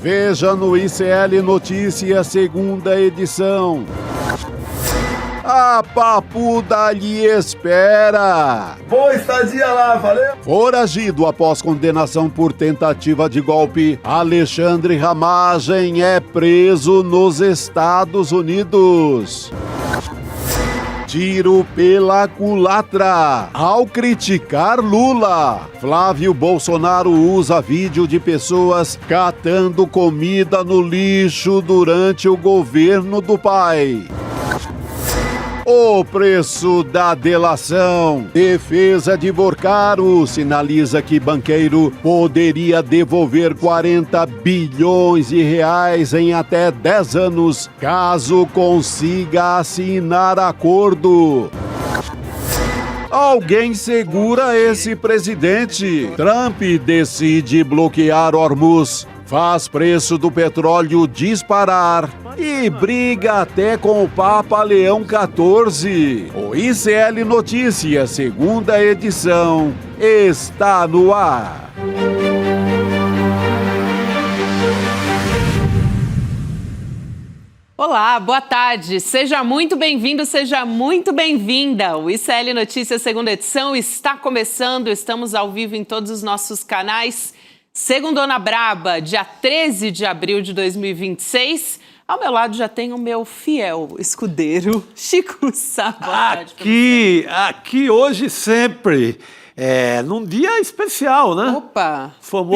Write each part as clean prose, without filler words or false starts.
Veja no ICL Notícias, segunda edição. A papuda lhe espera. Boa estadia lá, valeu! Foragido após condenação por tentativa de golpe, Alexandre Ramagem é preso nos Estados Unidos. Tiro pela culatra. Ao criticar Lula, Flávio Bolsonaro usa vídeo de pessoas catando comida no lixo durante o governo do pai. O preço da delação. Defesa de Borcaro sinaliza que banqueiro poderia devolver 40 bilhões de reais em até 10 anos, caso consiga assinar acordo. Alguém segura esse presidente. Trump decide bloquear Hormuz, faz preço do petróleo disparar e briga até com o Papa Leão XIV. O ICL Notícias, segunda edição, está no ar. Olá, boa tarde. Seja muito bem-vindo, seja muito bem-vinda. O ICL Notícias, segunda edição, está começando. Estamos ao vivo em todos os nossos canais. Segundona Braba, dia 13 de abril de 2026. Ao meu lado já tem o meu fiel escudeiro, Chico Sá. Aqui hoje sempre, num dia especial, né? Opa,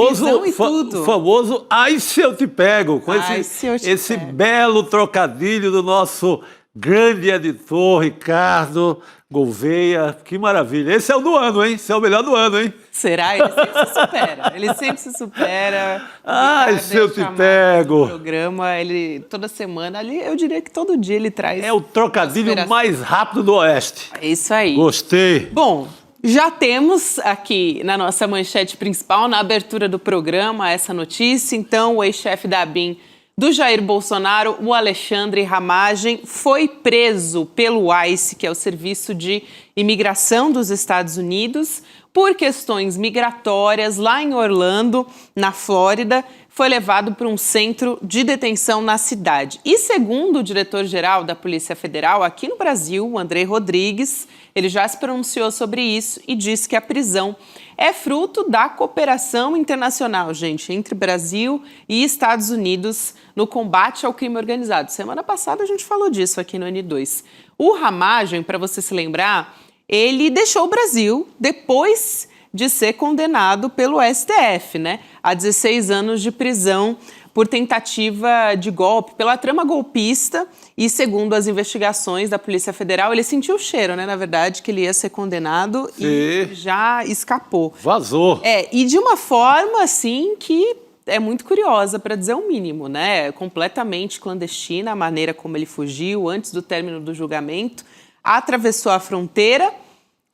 prisão e tudo. Famoso Ai Se Eu Te Pego, com esse pego. belo trocadilho do nosso grande editor, Ricardo Gouveia. Que maravilha. Esse é o do ano, hein? Esse é o melhor do ano, hein? Será? Ele sempre se supera. Ele sempre se supera. Ai, se eu te pego. O programa, ele toda semana, ali, eu diria que todo dia ele traz. É o trocadilho mais rápido do Oeste. É isso aí. Gostei. Bom, já temos aqui na nossa manchete principal, na abertura do programa, essa notícia. Então, o ex-chefe da ABIN do Jair Bolsonaro, o Alexandre Ramagem, foi preso pelo ICE, que é o Serviço de Imigração dos Estados Unidos, por questões migratórias lá em Orlando, na Flórida. Foi levado para um centro de detenção na cidade. E segundo o diretor-geral da Polícia Federal aqui no Brasil, o André Rodrigues, ele já se pronunciou sobre isso e disse que a prisão é fruto da cooperação internacional, gente, entre Brasil e Estados Unidos no combate ao crime organizado. Semana passada a gente falou disso aqui no N2. O Ramagem, para você se lembrar, ele deixou o Brasil depois de ser condenado pelo STF, né? A 16 anos de prisão por tentativa de golpe, pela trama golpista. E segundo as investigações da Polícia Federal, ele sentiu o cheiro, né? Na verdade, que ele ia ser condenado e já escapou. Vazou. E de uma forma, assim, que é muito curiosa, para dizer o mínimo, né? Completamente clandestina a maneira como ele fugiu antes do término do julgamento. Atravessou a fronteira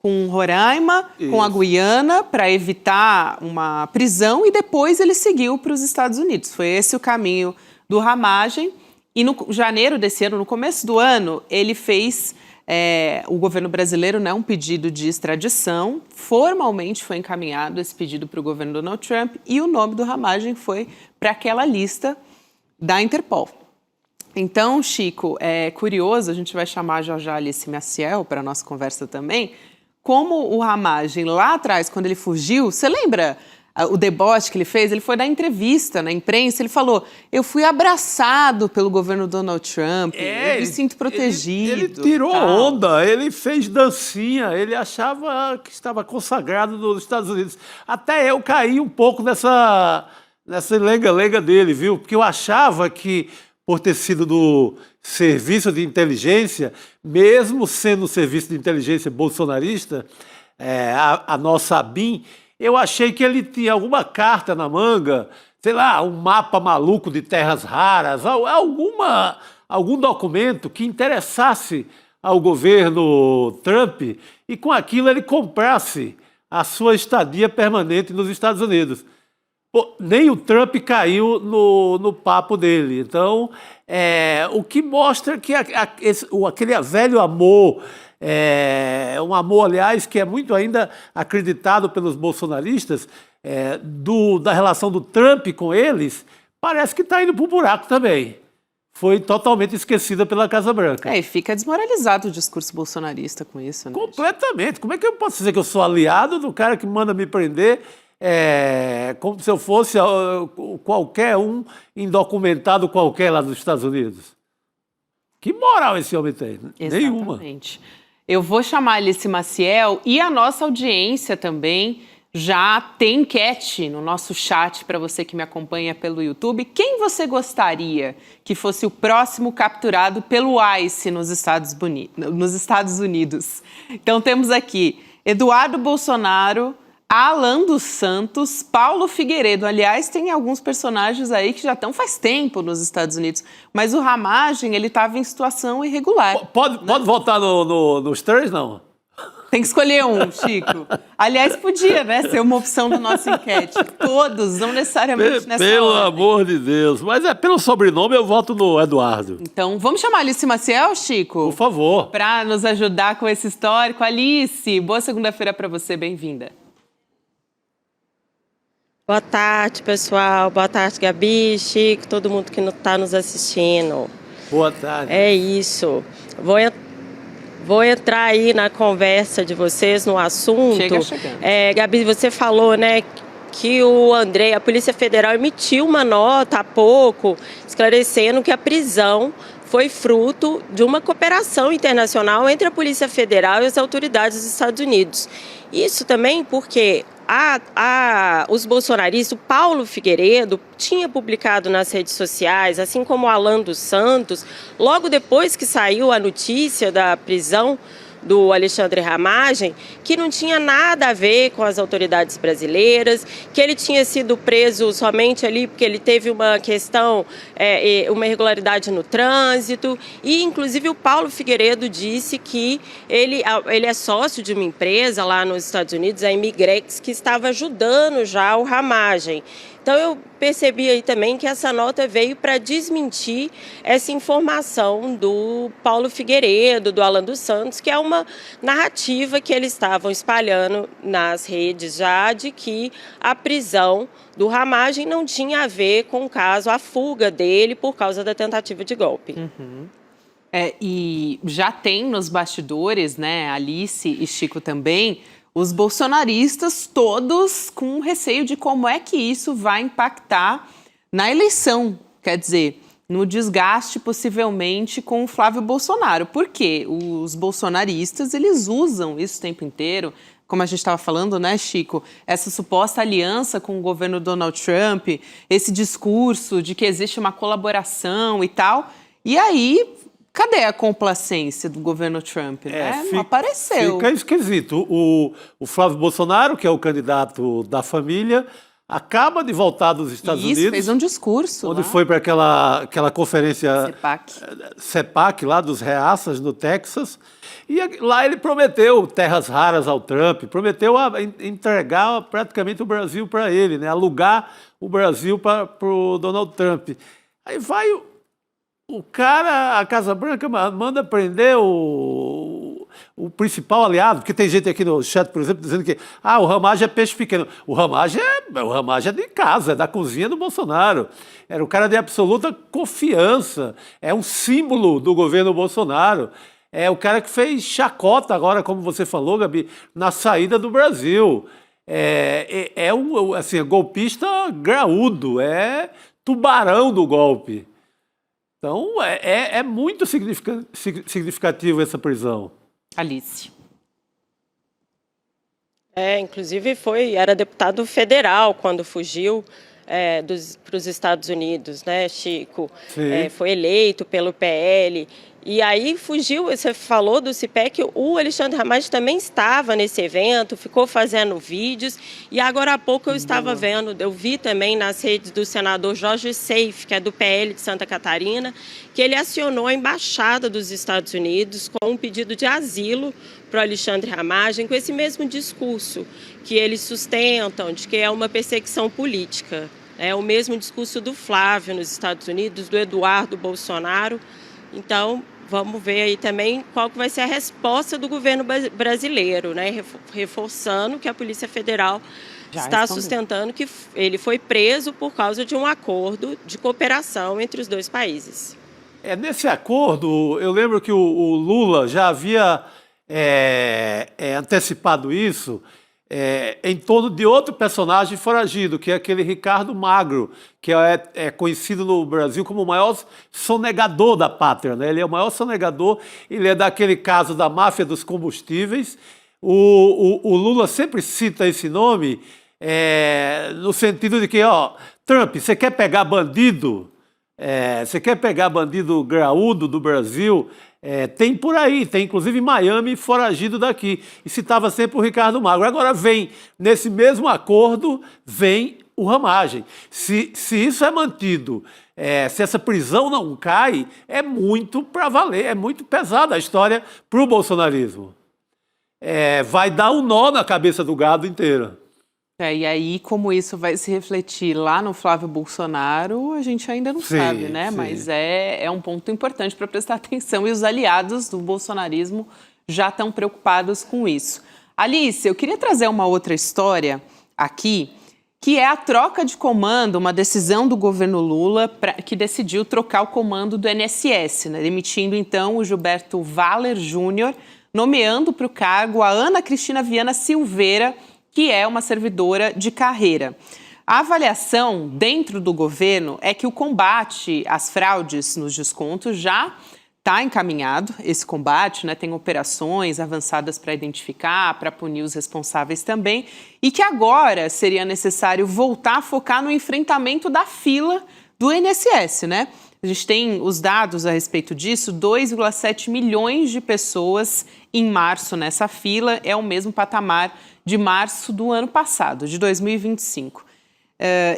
com Roraima, com a Guiana, para evitar uma prisão, e depois ele seguiu para os Estados Unidos. Foi esse o caminho do Ramagem. E no janeiro desse ano, no começo do ano, ele fez, o governo brasileiro, né, um pedido de extradição. Formalmente foi encaminhado esse pedido para o governo Donald Trump, e o nome do Ramagem foi para aquela lista da Interpol. Então, Chico, é curioso, a gente vai chamar já já Alice Maciel para a nossa conversa também, como o Ramagem, lá atrás, quando ele fugiu, você lembra o deboche que ele fez? Ele foi dar entrevista na imprensa, ele falou, eu fui abraçado pelo governo Donald Trump, eu me sinto protegido. Ele tirou onda, ele fez dancinha, ele achava que estava consagrado nos Estados Unidos. Até eu caí um pouco nessa lenga-lenga dele, viu? Porque eu achava que, por ter sido do serviço de inteligência, mesmo sendo um serviço de inteligência bolsonarista, a nossa ABIN, eu achei que ele tinha alguma carta na manga, sei lá, um mapa maluco de terras raras, algum documento que interessasse ao governo Trump e com aquilo ele comprasse a sua estadia permanente nos Estados Unidos. Pô, nem o Trump caiu no papo dele. Então, o que mostra que aquele velho amor, um amor, aliás, que é muito ainda acreditado pelos bolsonaristas, da relação do Trump com eles, parece que está indo para o buraco também. Foi totalmente esquecida pela Casa Branca. E fica desmoralizado o discurso bolsonarista com isso, né? Completamente. Como é que eu posso dizer que eu sou aliado do cara que manda me prender como se eu fosse qualquer um indocumentado qualquer lá dos Estados Unidos? Que moral esse homem tem? Nenhuma. Exatamente. Eu vou chamar a Alice Maciel e a nossa audiência também já tem enquete no nosso chat para você que me acompanha pelo YouTube. Quem você gostaria que fosse o próximo capturado pelo ICE nos Estados Unidos? Então temos aqui Eduardo Bolsonaro, Alan dos Santos, Paulo Figueiredo. Aliás, tem alguns personagens aí que já estão faz tempo nos Estados Unidos, mas o Ramagem, ele estava em situação irregular. Pode votar nos três, não? Tem que escolher um, Chico. Aliás, podia, né, ser uma opção da nossa enquete. Todos, não necessariamente nessa Pelo ordem. amor de Deus. Mas pelo sobrenome eu voto no Eduardo. Então, vamos chamar a Alice Maciel, Chico? Por favor. Para nos ajudar com esse histórico. Alice, boa segunda-feira para você, bem-vinda. Boa tarde, pessoal. Boa tarde, Gabi, Chico, todo mundo que está nos assistindo. Boa tarde. É isso. Vou entrar aí na conversa de vocês, no assunto. Chegando. Gabi, você falou, né, que a Polícia Federal emitiu uma nota há pouco, esclarecendo que a prisão foi fruto de uma cooperação internacional entre a Polícia Federal e as autoridades dos Estados Unidos. Isso também porque os bolsonaristas, o Paulo Figueiredo, tinha publicado nas redes sociais, assim como o Alan dos Santos, logo depois que saiu a notícia da prisão do Alexandre Ramagem, que não tinha nada a ver com as autoridades brasileiras, que ele tinha sido preso somente ali porque ele teve uma questão, uma irregularidade no trânsito, e inclusive o Paulo Figueiredo disse que ele é sócio de uma empresa lá nos Estados Unidos, a Imigrex, que estava ajudando já o Ramagem. Então eu percebi aí também que essa nota veio para desmentir essa informação do Paulo Figueiredo, do Alan dos Santos, que é uma narrativa que eles estavam espalhando nas redes já de que a prisão do Ramagem não tinha a ver com o caso, a fuga dele por causa da tentativa de golpe. Uhum. E já tem nos bastidores, né, Alice e Chico também, os bolsonaristas todos com receio de como é que isso vai impactar na eleição, quer dizer, no desgaste possivelmente com o Flávio Bolsonaro. Por quê? Os bolsonaristas, eles usam isso o tempo inteiro, como a gente estava falando, né, Chico? Essa suposta aliança com o governo Donald Trump, esse discurso de que existe uma colaboração e tal. E aí, cadê a complacência do governo Trump? Não apareceu. Fica esquisito. O Flávio Bolsonaro, que é o candidato da família, acaba de voltar dos Estados Unidos. Fez um discurso onde lá. foi para aquela conferência CEPAC, lá dos reaças, no Texas. E lá ele prometeu terras raras ao Trump, prometeu entregar praticamente o Brasil para ele, né? Alugar o Brasil para o Donald Trump. Aí vai o cara, a Casa Branca manda prender o principal aliado, porque tem gente aqui no chat, por exemplo, dizendo que o Ramagem é peixe pequeno. O Ramagem é de casa, é da cozinha do Bolsonaro. Era um cara de absoluta confiança, é um símbolo do governo Bolsonaro. É o cara que fez chacota agora, como você falou, Gabi, na saída do Brasil. É golpista graúdo, é tubarão do golpe. Então, é muito significativo essa prisão. Alice. Inclusive era deputado federal quando fugiu para os Estados Unidos, né, Chico? Foi eleito pelo PL. E aí fugiu, você falou do CIPEC, o Alexandre Ramagem também estava nesse evento, ficou fazendo vídeos, e agora há pouco eu vi também nas redes do senador Jorge Seif, que é do PL de Santa Catarina, que ele acionou a Embaixada dos Estados Unidos com um pedido de asilo para o Alexandre Ramagem, com esse mesmo discurso que eles sustentam, de que é uma perseguição política. É o mesmo discurso do Flávio nos Estados Unidos, do Eduardo Bolsonaro. Então, vamos ver aí também qual que vai ser a resposta do governo brasileiro, né? Reforçando que a Polícia Federal está sustentando que ele foi preso por causa de um acordo de cooperação entre os dois países. Nesse acordo, eu lembro que o Lula já havia antecipado isso em torno de outro personagem foragido, que é aquele Ricardo Magro, que é conhecido no Brasil como o maior sonegador da pátria, né? Ele é o maior sonegador, ele é daquele caso da máfia dos combustíveis. O Lula sempre cita esse nome no sentido de que, Trump, você quer pegar bandido? Você quer pegar bandido graúdo do Brasil? Tem por aí, tem inclusive Miami foragido daqui. E citava sempre o Ricardo Magro. Agora vem, nesse mesmo acordo, vem o Ramagem. Se isso é mantido, se essa prisão não cai, é muito para valer, é muito pesada a história para o bolsonarismo. Vai dar um nó na cabeça do gado inteiro. E aí, como isso vai se refletir lá no Flávio Bolsonaro, a gente ainda não sabe, né? Sim. Mas é um ponto importante para prestar atenção e os aliados do bolsonarismo já estão preocupados com isso. Alice, eu queria trazer uma outra história aqui, que é a troca de comando, uma decisão do governo Lula que decidiu trocar o comando do INSS, né? Demitindo, então, o Gilberto Valer Júnior, nomeando para o cargo a Ana Cristina Viana Silveira, que é uma servidora de carreira. A avaliação dentro do governo é que o combate às fraudes nos descontos já está encaminhado, esse combate, né? Tem operações avançadas para identificar, para punir os responsáveis também, e que agora seria necessário voltar a focar no enfrentamento da fila do INSS, né? A gente tem os dados a respeito disso, 2,7 milhões de pessoas em março nessa fila, é o mesmo patamar de março do ano passado, de 2025.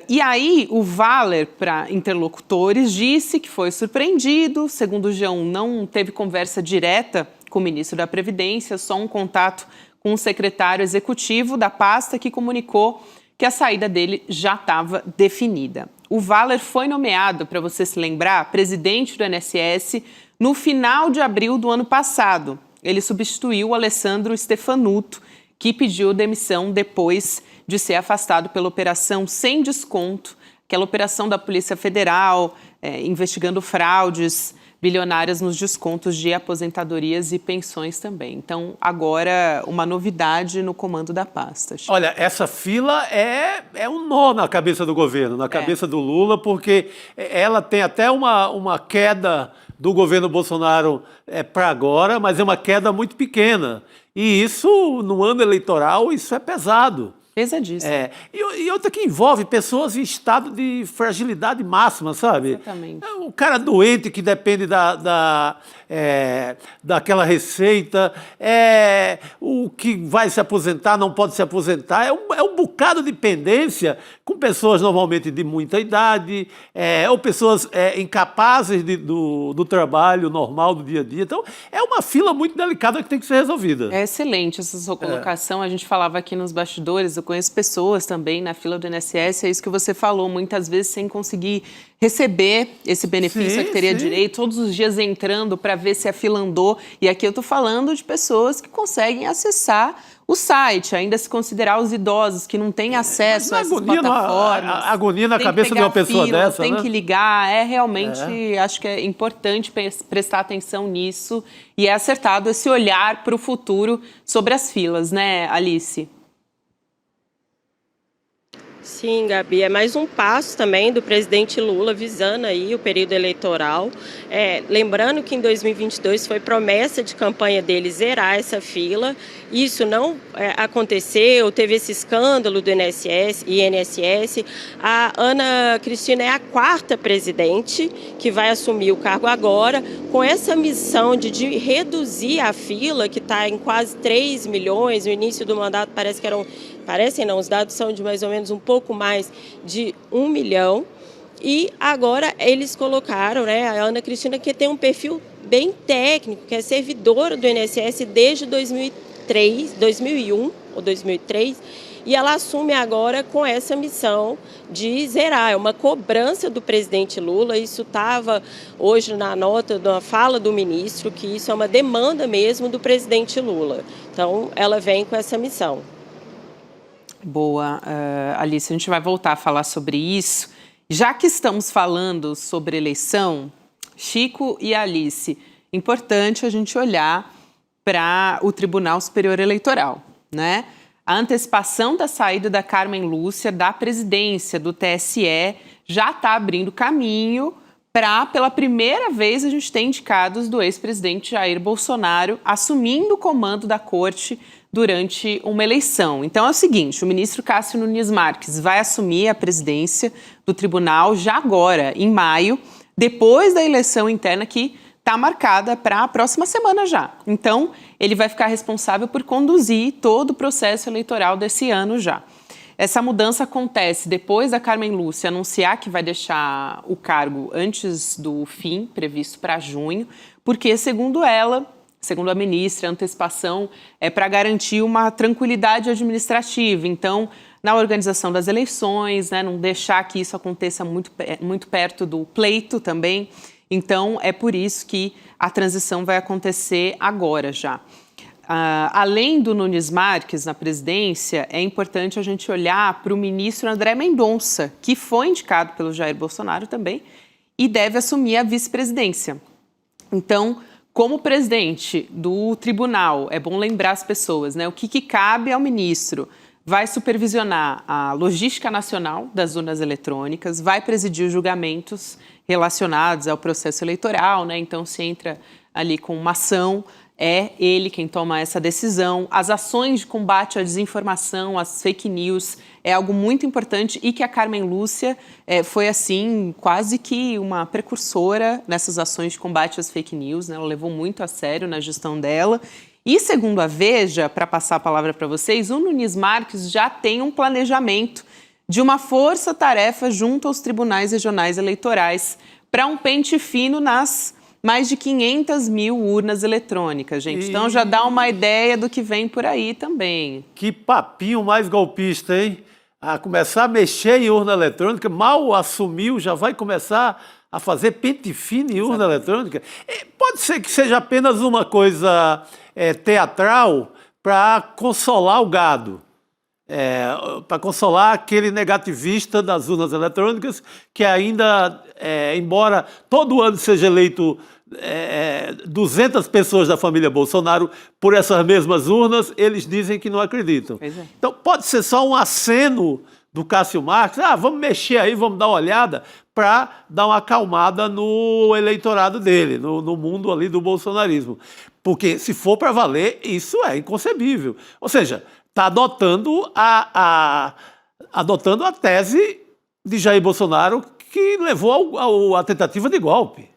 E aí, o Valer, para interlocutores, disse que foi surpreendido. Segundo o G1, não teve conversa direta com o ministro da Previdência, só um contato com o secretário executivo da pasta que comunicou que a saída dele já estava definida. O Valer foi nomeado, para você se lembrar, presidente do INSS no final de abril do ano passado. Ele substituiu o Alessandro Stefanuto, que pediu demissão depois de ser afastado pela operação Sem Desconto, aquela operação da Polícia Federal, investigando fraudes bilionárias nos descontos de aposentadorias e pensões também. Então, agora, uma novidade no comando da pasta. Olha, essa fila é um nó na cabeça do governo, na cabeça do Lula, porque ela tem até uma queda do governo Bolsonaro para agora, mas é uma queda muito pequena. E isso, no ano eleitoral, isso é pesado. Pesadíssimo. E outra que envolve pessoas em estado de fragilidade máxima, sabe? Exatamente. O cara doente que depende daquela receita, o que vai se aposentar não pode se aposentar, é um bocado de pendência com pessoas normalmente de muita idade, ou pessoas incapazes do trabalho normal do dia a dia. Então, é uma fila muito delicada que tem que ser resolvida. É excelente essa sua colocação. A gente falava aqui nos bastidores, eu conheço pessoas também na fila do INSS, é isso que você falou, muitas vezes sem conseguir receber esse benefício que teria direito, todos os dias entrando para ver se a fila andou. E aqui eu estou falando de pessoas que conseguem acessar o site, ainda se considerar os idosos que não têm acesso a essas plataformas. A agonia na cabeça de uma pessoa dessa, tem né? que ligar, realmente, acho que é importante prestar atenção nisso e é acertado esse olhar para o futuro sobre as filas, né, Alice? Sim, Gabi, é mais um passo também do presidente Lula visando aí o período eleitoral. Lembrando que em 2022 foi promessa de campanha dele zerar essa fila. Isso não aconteceu, teve esse escândalo do INSS. A Ana Cristina é a 4ª presidente que vai assumir o cargo agora, com essa missão de reduzir a fila, que está em quase 3 milhões. No início do mandato os dados são de mais ou menos um pouco mais de 1 milhão. E agora eles colocaram, a Ana Cristina, que tem um perfil bem técnico, que é servidora do INSS desde 2001 ou 2003, e ela assume agora com essa missão de zerar. É uma cobrança do presidente Lula, isso estava hoje na nota da fala do ministro, que isso é uma demanda mesmo do presidente Lula. Então, ela vem com essa missão. Boa, Alice, a gente vai voltar a falar sobre isso. Já que estamos falando sobre eleição, Chico e Alice, importante a gente olhar para o Tribunal Superior Eleitoral, né? A antecipação da saída da Carmen Lúcia da presidência do TSE já está abrindo caminho para, pela primeira vez, a gente ter indicados do ex-presidente Jair Bolsonaro assumindo o comando da corte durante uma eleição. Então é o seguinte, o ministro Cássio Nunes Marques vai assumir a presidência do tribunal já agora, em maio, depois da eleição interna que está marcada para a próxima semana já. Então, ele vai ficar responsável por conduzir todo o processo eleitoral desse ano já. Essa mudança acontece depois da Carmen Lúcia anunciar que vai deixar o cargo antes do fim, previsto para junho, porque, segundo ela, segundo a ministra, a antecipação é para garantir uma tranquilidade administrativa. Então, na organização das eleições, né, não deixar que isso aconteça muito perto do pleito também. Então, é por isso que a transição vai acontecer agora já. Além do Nunes Marques na presidência, é importante a gente olhar para o ministro André Mendonça, que foi indicado pelo Jair Bolsonaro também e deve assumir a vice-presidência. Então, como presidente do tribunal, é bom lembrar as pessoas, né? O que cabe ao ministro? Vai supervisionar a logística nacional das urnas eletrônicas, vai presidir os julgamentos relacionados ao processo eleitoral, né? Então, se entra ali com uma ação, é ele quem toma essa decisão. As ações de combate à desinformação, às fake news, é algo muito importante e que a Carmen Lúcia foi, assim, quase que uma precursora nessas ações de combate às fake news, né? Ela levou muito a sério na gestão dela. E, segundo a Veja, para passar a palavra para vocês, o Nunes Marques já tem um planejamento de uma força-tarefa junto aos tribunais regionais eleitorais para um pente fino nas mais de 500 mil urnas eletrônicas, gente. Então já dá uma ideia do que vem por aí também. Que papinho mais golpista, hein? A começar a mexer em urna eletrônica, mal assumiu, já vai começar a fazer pente fino em urna eletrônica. Pode ser que seja apenas uma coisa teatral para consolar o gado. Para consolar aquele negativista das urnas eletrônicas que ainda, embora todo ano seja eleito 200 pessoas da família Bolsonaro por essas mesmas urnas, eles dizem que não acreditam. Então pode ser só um aceno do Cássio Marques, vamos mexer aí, vamos dar uma olhada para dar uma acalmada no eleitorado dele, no mundo ali do bolsonarismo. Porque se for para valer, isso é inconcebível. Ou seja, está adotando a tese de Jair Bolsonaro que levou à tentativa de golpe.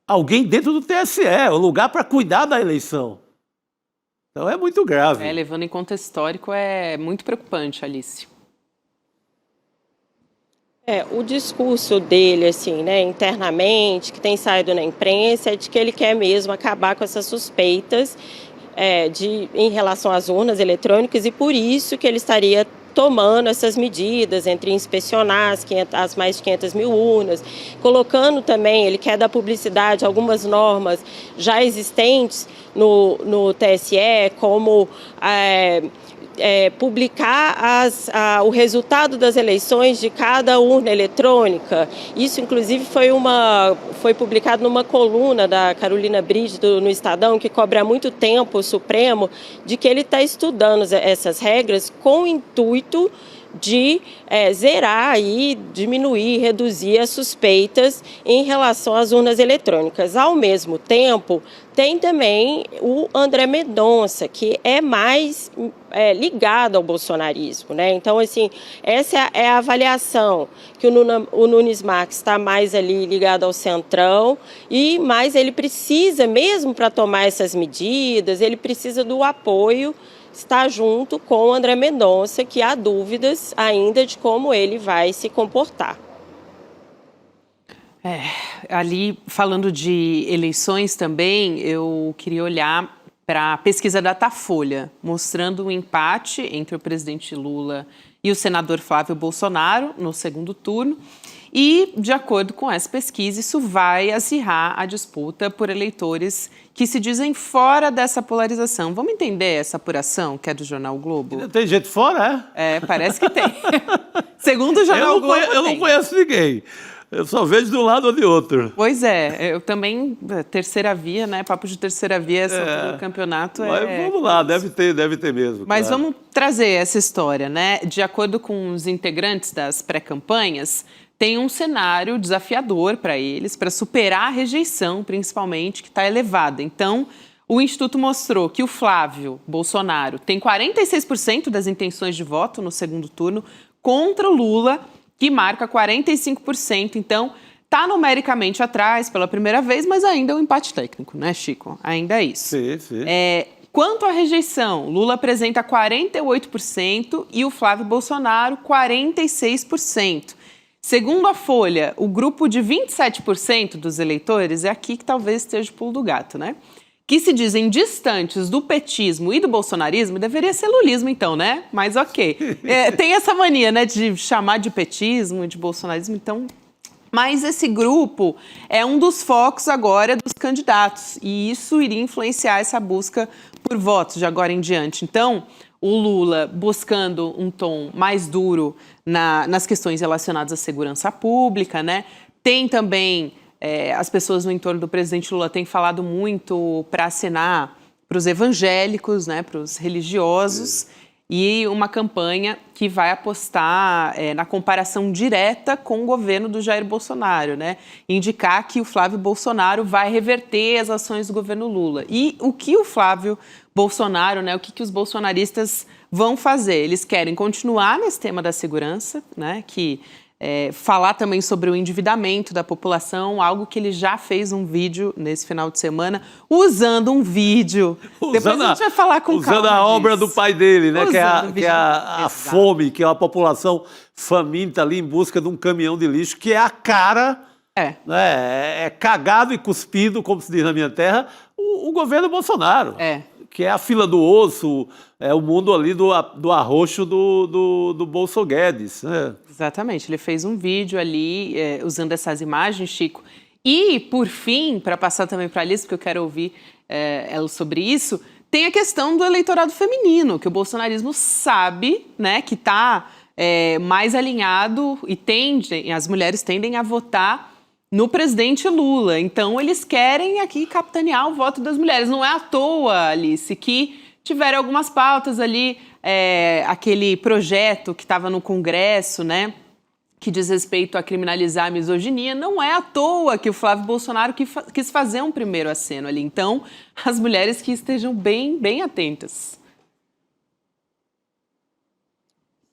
Alguém dentro do TSE, o lugar para cuidar da eleição. Então é muito grave. Levando em conta histórico, é muito preocupante, Alice. O discurso dele, assim, né, internamente, que tem saído na imprensa, é de que ele quer mesmo acabar com essas suspeitas em relação às urnas eletrônicas e por isso que ele estaria tomando essas medidas entre inspecionar as mais de 500 mil urnas, colocando também, ele quer dar publicidade a algumas normas já existentes no TSE, como publicar o resultado das eleições de cada urna eletrônica. Isso, inclusive, foi publicado numa coluna da Carolina Brígido no Estadão, que cobre há muito tempo o Supremo, de que ele está estudando essas regras com o intuito de zerar e diminuir, reduzir as suspeitas em relação às urnas eletrônicas. Ao mesmo tempo, tem também o André Mendonça, que é mais ligado ao bolsonarismo, né? Então, assim, essa é a avaliação, que o Nunes Marques está mais ali ligado ao centrão, mas ele precisa, mesmo para tomar essas medidas, ele precisa do apoio, está junto com o André Mendonça, que há dúvidas ainda de como ele vai se comportar. Ali, falando de eleições também, eu queria olhar para a pesquisa Datafolha, mostrando um empate entre o presidente Lula e o senador Flávio Bolsonaro no segundo turno. E, de acordo com essa pesquisa, isso vai acirrar a disputa por eleitores que se dizem fora dessa polarização. Vamos entender essa apuração, que é do Jornal o Globo? Tem gente fora, é? É, parece que tem. Segundo o Jornal o Globo, eu não conheço ninguém. Eu só vejo de um lado ou de outro. Pois é, eu também, terceira via, né? Papo de terceira via sobre o campeonato. Mas vamos lá, deve ter mesmo. Mas claro. vamos trazer essa história, né? De acordo com os integrantes das pré-campanhas, tem um cenário desafiador para eles, para superar a rejeição, principalmente, que está elevada. Então, o Instituto mostrou que o Flávio Bolsonaro tem 46% das intenções de voto no segundo turno contra o Lula, que marca 45%. Então, está numericamente atrás pela primeira vez, mas ainda é um empate técnico, né, Chico? Ainda é isso. Sim. Quanto à rejeição, Lula apresenta 48% e o Flávio Bolsonaro 46%. Segundo a Folha, o grupo de 27% dos eleitores, é aqui que talvez esteja o pulo do gato, né? Que se dizem distantes do petismo e do bolsonarismo, deveria ser lulismo então, né? Mas ok. Tem essa mania, né, de chamar de petismo, de bolsonarismo, então... Mas esse grupo é um dos focos agora dos candidatos e isso iria influenciar essa busca por votos de agora em diante. Então, o Lula buscando um tom mais duro nas questões relacionadas à segurança pública, né? Tem também... as pessoas no entorno do presidente Lula têm falado muito para acenar para os evangélicos, né, para os religiosos, e uma campanha que vai apostar na comparação direta com o governo do Jair Bolsonaro, né, indicar que o Flávio Bolsonaro vai reverter as ações do governo Lula. E o que o Flávio Bolsonaro, né, o que os bolsonaristas vão fazer? Eles querem continuar nesse tema da segurança, né, que... falar também sobre o endividamento da população, algo que ele já fez um vídeo nesse final de semana, usando um vídeo. Depois a gente vai falar com calma usando a obra do pai dele, né? Que é a fome, que é a população faminta ali em busca de um caminhão de lixo, que é a cara, né, é cagado e cuspido, como se diz na minha terra, o governo Bolsonaro. Que é a fila do osso, é o mundo ali do arroxo do Bolso Guedes, né? Exatamente, ele fez um vídeo ali usando essas imagens, Chico. E, por fim, para passar também para a Alice, porque eu quero ouvir ela sobre isso, tem a questão do eleitorado feminino, que o bolsonarismo sabe, né, que está mais alinhado e as mulheres tendem a votar no presidente Lula. Então, eles querem aqui capitanear o voto das mulheres. Não é à toa, Alice, que tiveram algumas pautas ali, aquele projeto que estava no Congresso, né, que diz respeito a criminalizar a misoginia. Não é à toa que o Flávio Bolsonaro quis fazer um primeiro aceno ali. Então, as mulheres que estejam bem, bem atentas.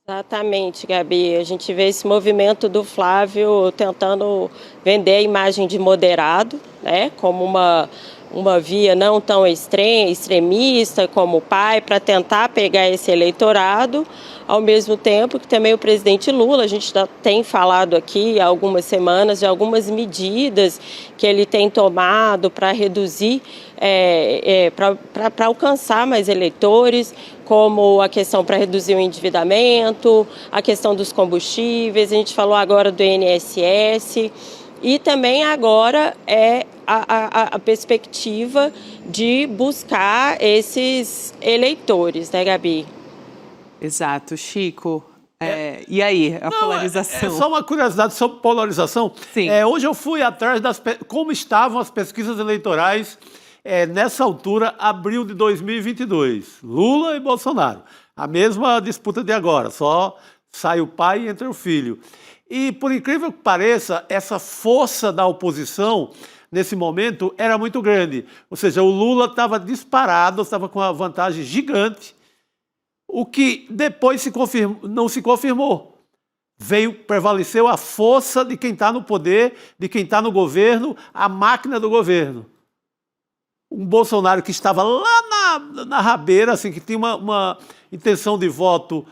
Exatamente, Gabi. A gente vê esse movimento do Flávio tentando vender a imagem de moderado, né, como uma via não tão extremista como o pai, para tentar pegar esse eleitorado, ao mesmo tempo que também o presidente Lula, a gente já tem falado aqui há algumas semanas de algumas medidas que ele tem tomado para reduzir, para alcançar mais eleitores, como a questão para reduzir o endividamento, a questão dos combustíveis, a gente falou agora do INSS, e também agora a perspectiva de buscar esses eleitores, né, Gabi? Exato, Chico. E aí, a polarização? Só uma curiosidade sobre polarização. Sim. Hoje eu fui atrás como estavam as pesquisas eleitorais nessa altura, abril de 2022. Lula e Bolsonaro. A mesma disputa de agora, só sai o pai e entra o filho. E, por incrível que pareça, essa força da oposição, nesse momento, era muito grande. Ou seja, o Lula estava disparado, estava com uma vantagem gigante, o que depois não se confirmou. Prevaleceu a força de quem está no poder, de quem está no governo, a máquina do governo. Um Bolsonaro que estava lá na rabeira, assim, que tinha uma intenção de voto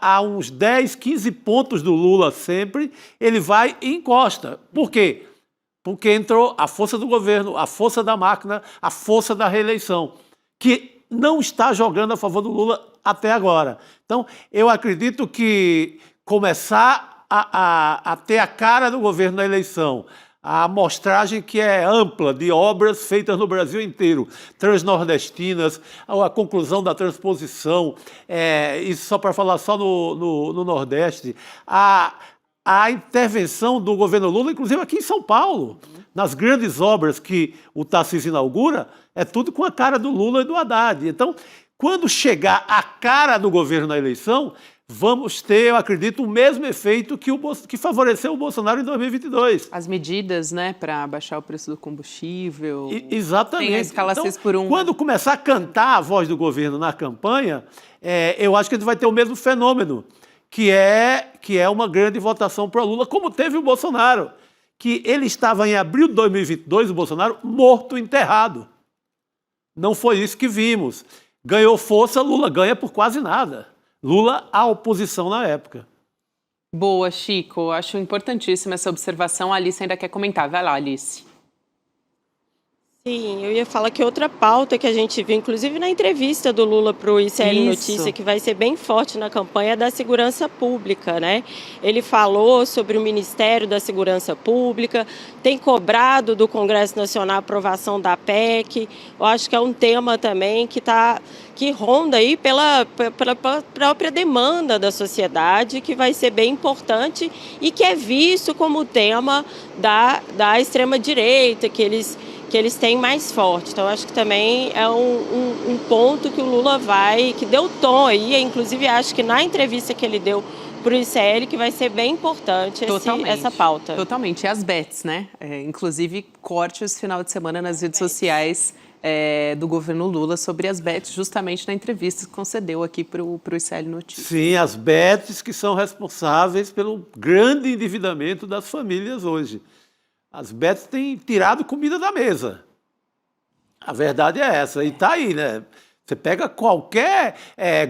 a uns 10, 15 pontos do Lula sempre, ele vai e encosta. Por quê? Porque entrou a força do governo, a força da máquina, a força da reeleição, que não está jogando a favor do Lula até agora. Então, eu acredito que começar a ter a cara do governo na eleição, a amostragem que é ampla de obras feitas no Brasil inteiro, transnordestinas, a conclusão da transposição, isso só para falar só no Nordeste, a intervenção do governo Lula, inclusive aqui em São Paulo, nas grandes obras que o Tarcísio inaugura, é tudo com a cara do Lula e do Haddad. Então, quando chegar a cara do governo na eleição, vamos ter, eu acredito, o mesmo efeito que favoreceu o Bolsonaro em 2022. As medidas, né, para baixar o preço do combustível. Exatamente. Tem a escala 6 por 1. Quando começar a cantar a voz do governo na campanha, eu acho que a gente vai ter o mesmo fenômeno, que é uma grande votação para Lula, como teve o Bolsonaro, que ele estava em abril de 2022, o Bolsonaro, morto, enterrado. Não foi isso que vimos. Ganhou força, Lula ganha por quase nada. Lula, a oposição na época. Boa, Chico. Acho importantíssima essa observação. A Alice ainda quer comentar. Vai lá, Alice. Sim, eu ia falar que outra pauta que a gente viu, inclusive na entrevista do Lula para o ICL Notícia, que vai ser bem forte na campanha, é da segurança pública, né? Ele falou sobre o Ministério da Segurança Pública, tem cobrado do Congresso Nacional a aprovação da PEC. Eu acho que é um tema também que ronda aí pela própria demanda da sociedade, que vai ser bem importante e que é visto como tema da extrema-direita, que eles têm mais forte. Então, acho que também é um ponto que o Lula que deu tom aí, inclusive acho que na entrevista que ele deu para o ICL, que vai ser bem importante essa pauta. Totalmente. E as bets, né? Inclusive, corte esse final de semana nas redes sociais do governo Lula sobre as bets, justamente na entrevista que concedeu aqui para o ICL Notícias. Sim, as bets que são responsáveis pelo grande endividamento das famílias hoje. As bets têm tirado comida da mesa. A verdade é essa. E está aí, né? Você pega qualquer...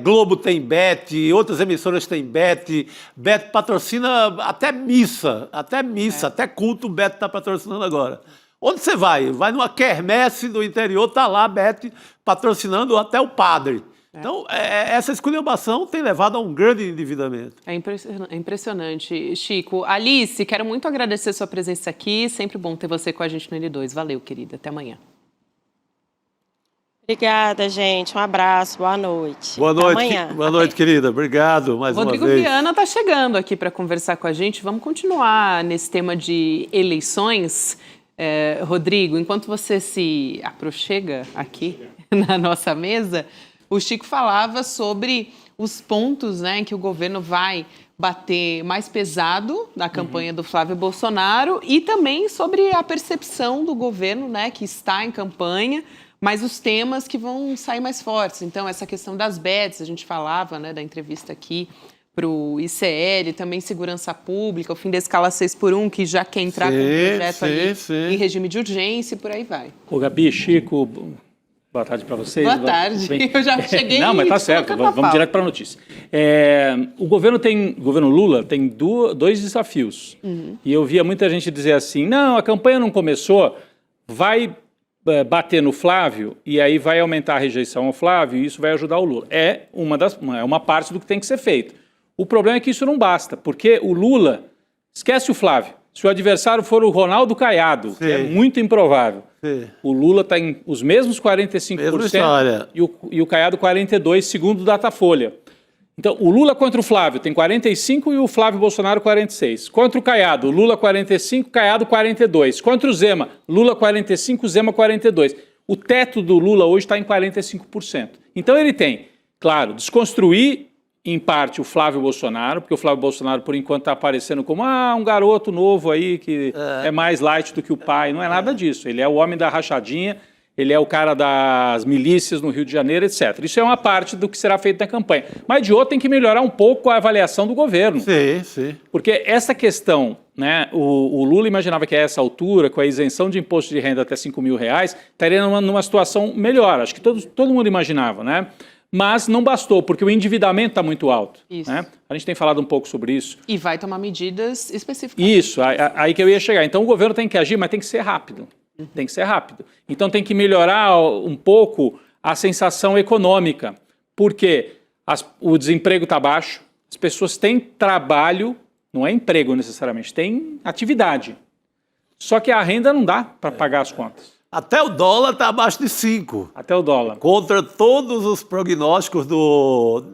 Globo tem bet, outras emissoras têm bet. Bet patrocina até missa, até culto o bet está patrocinando agora. Onde você vai? Vai numa quermesse do interior, está lá a bet patrocinando até o padre. Então, essa esculhambação tem levado a um grande endividamento. É impressionante. Chico, Alice, quero muito agradecer a sua presença aqui. Sempre bom ter você com a gente no N2. Valeu, querida. Até amanhã. Obrigada, gente. Um abraço. Boa noite. Boa noite. Até amanhã. Boa noite, querida. Obrigado mais uma vez. Rodrigo Viana está chegando aqui para conversar com a gente. Vamos continuar nesse tema de eleições. Rodrigo, enquanto você se aproxega aqui na nossa mesa, o Chico falava sobre os pontos, né, em que o governo vai bater mais pesado na campanha do Flávio Bolsonaro e também sobre a percepção do governo, né, que está em campanha, mas os temas que vão sair mais fortes. Então, essa questão das bets, a gente falava, né, da entrevista aqui para o ICL, também segurança pública, o fim da escala 6 por 1, que já quer entrar com um projeto em regime de urgência e por aí vai. Ô, Gabi, Chico... Boa tarde para vocês. Boa tarde. Eu já cheguei. Não, mas tá certo. Vamos direto para a notícia. O governo Lula tem dois desafios. E eu via muita gente dizer assim, não, a campanha não começou, vai bater no Flávio e aí vai aumentar a rejeição ao Flávio e isso vai ajudar o Lula. É uma parte do que tem que ser feito. O problema é que isso não basta, porque o Lula, esquece o Flávio, se o adversário for o Ronaldo Caiado, que é muito improvável, o Lula está em os mesmos 45% e o Caiado 42%, segundo o Datafolha. Então, o Lula contra o Flávio tem 45% e o Flávio Bolsonaro 46%. Contra o Caiado, Lula 45%, Caiado 42%. Contra o Zema, Lula 45%, Zema 42%. O teto do Lula hoje está em 45%. Então, ele tem, claro, desconstruir em parte o Flávio Bolsonaro, porque o Flávio Bolsonaro, por enquanto, está aparecendo como um garoto novo aí, que é mais light do que o pai. Não é nada disso. Ele é o homem da rachadinha, ele é o cara das milícias no Rio de Janeiro, etc. Isso é uma parte do que será feito na campanha. Mas, de outro, tem que melhorar um pouco a avaliação do governo. Sim. Porque essa questão, né, o Lula imaginava que a essa altura, com a isenção de imposto de renda até R$5.000, estaria numa situação melhor. Acho que todo mundo imaginava, né? Mas não bastou, porque o endividamento está muito alto. Né? A gente tem falado um pouco sobre isso. E vai tomar medidas específicas. Isso, aí que eu ia chegar. Então o governo tem que agir, mas tem que ser rápido. Tem que ser rápido. Então tem que melhorar um pouco a sensação econômica, porque o desemprego está baixo, as pessoas têm trabalho Não é emprego necessariamente, tem atividade. Só que a renda não dá para pagar as contas. Até o dólar está abaixo de 5. Até o dólar. Contra todos os prognósticos dos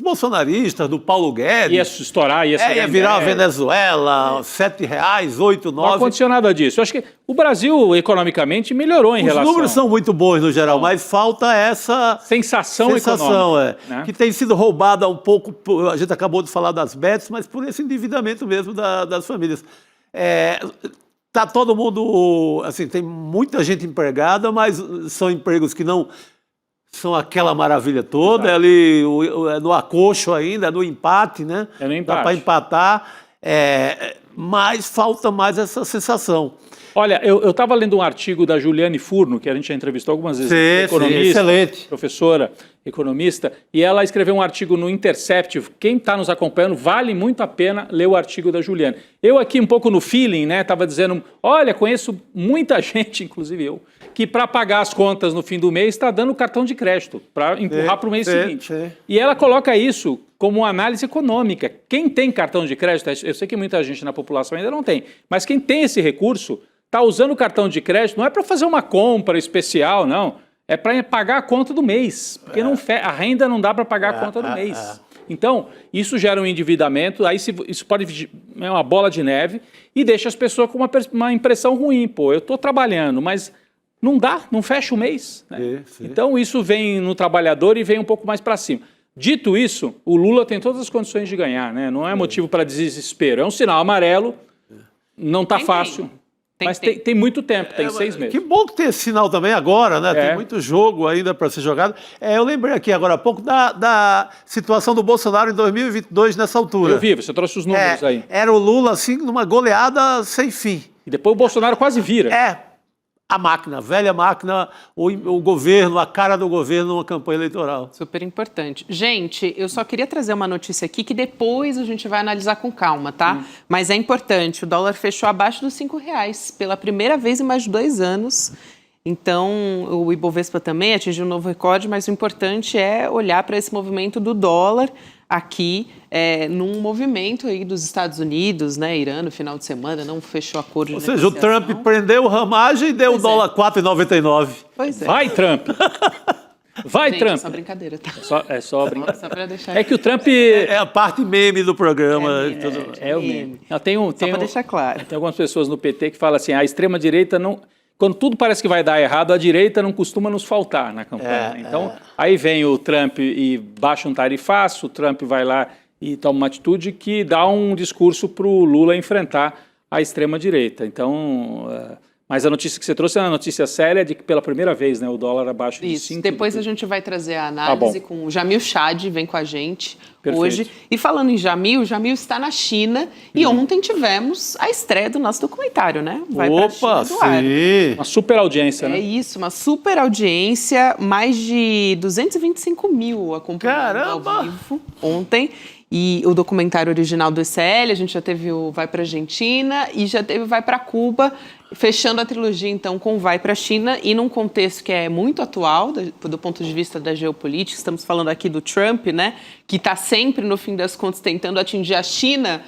bolsonaristas, do Paulo Guedes. Ia estourar, ia virar a Venezuela, R$7, 8, 9. Não aconteceu nada disso. Eu acho que o Brasil, economicamente, melhorou em relação... Os números são muito bons no geral, mas falta essa... Sensação econômica. Né? Que tem sido roubada um pouco, a gente acabou de falar das bets, mas por esse endividamento mesmo das famílias. Tá todo mundo, assim, tem muita gente empregada, mas são empregos que não são aquela maravilha toda, ali no acocho ainda, no empate, né? É no empate. Dá para empatar, mas falta mais essa sensação. Olha, eu estava lendo um artigo da Juliane Furno, que a gente já entrevistou algumas vezes, economista, excelente. Professora, economista, e ela escreveu um artigo no Intercept. Quem está nos acompanhando, vale muito a pena ler o artigo da Juliane. Eu aqui um pouco no feeling, né, estava dizendo, olha, conheço muita gente, inclusive eu, que para pagar as contas no fim do mês está dando cartão de crédito, para empurrar para o mês seguinte. E ela coloca isso como uma análise econômica. Quem tem cartão de crédito, eu sei que muita gente na população ainda não tem, mas quem tem esse recurso está usando o cartão de crédito, não é para fazer uma compra especial, não. É para pagar a conta do mês, porque a renda não dá para pagar a conta do mês. Então, isso gera um endividamento, aí isso pode é uma bola de neve e deixa as pessoas com uma impressão ruim. Pô, eu estou trabalhando, mas não dá, não fecha o mês. Né? Então, isso vem no trabalhador e vem um pouco mais para cima. Dito isso, o Lula tem todas as condições de ganhar, né? Não é motivo para desespero. É um sinal amarelo, não está fácil. Mas tem muito tempo, tem 6 meses. Que bom que tem esse sinal também agora, né? Tem muito jogo ainda para ser jogado. Eu lembrei aqui agora há pouco da situação do Bolsonaro em 2022 nessa altura. Eu vi, você trouxe os números aí. Era o Lula, assim, numa goleada sem fim. E depois o Bolsonaro quase vira. A máquina, a velha máquina, o governo, a cara do governo numa campanha eleitoral. Super importante. Gente, eu só queria trazer uma notícia aqui que depois a gente vai analisar com calma, tá? Mas é importante, o dólar fechou abaixo dos R$5 pela primeira vez em mais de 2 anos. Então, o Ibovespa também atingiu um novo recorde, mas o importante é olhar para esse movimento do dólar aqui, num movimento aí dos Estados Unidos, né? Irã, no final de semana, não fechou acordo de negociação. Ou seja, o Trump prendeu o ramagem e deu o dólar 4,99. Pois é. Vai, Trump! Vai, Gente, Trump! É só brincadeira, tá? É só brincadeira. Só pra deixar... É que o Trump... É a parte meme do programa. É o meme. Só para deixar claro. Tem algumas pessoas no PT que falam assim, a extrema-direita não... Quando tudo parece que vai dar errado, a direita não costuma nos faltar na campanha. Então, aí vem o Trump e baixa um tarifaço, o Trump vai lá e toma uma atitude que dá um discurso para o Lula enfrentar a extrema-direita. Então, mas a notícia que você trouxe é uma notícia séria de que pela primeira vez, né, o dólar abaixo de 5. Depois a gente vai trazer a análise com o Jamil Chad, vem com a gente hoje. E falando em Jamil, o Jamil está na China e ontem tivemos a estreia do nosso documentário, né? Vai pra China do ar. Uma super audiência, né? É isso, uma super audiência, mais de 225 mil acompanhando ao vivo ontem. E o documentário original do ECL, a gente já teve o Vai para Argentina e já teve o Vai para Cuba, fechando a trilogia, então, com o Vai para a China e num contexto que é muito atual, do ponto de vista da geopolítica. Estamos falando aqui do Trump, né, que está sempre, no fim das contas, tentando atingir a China,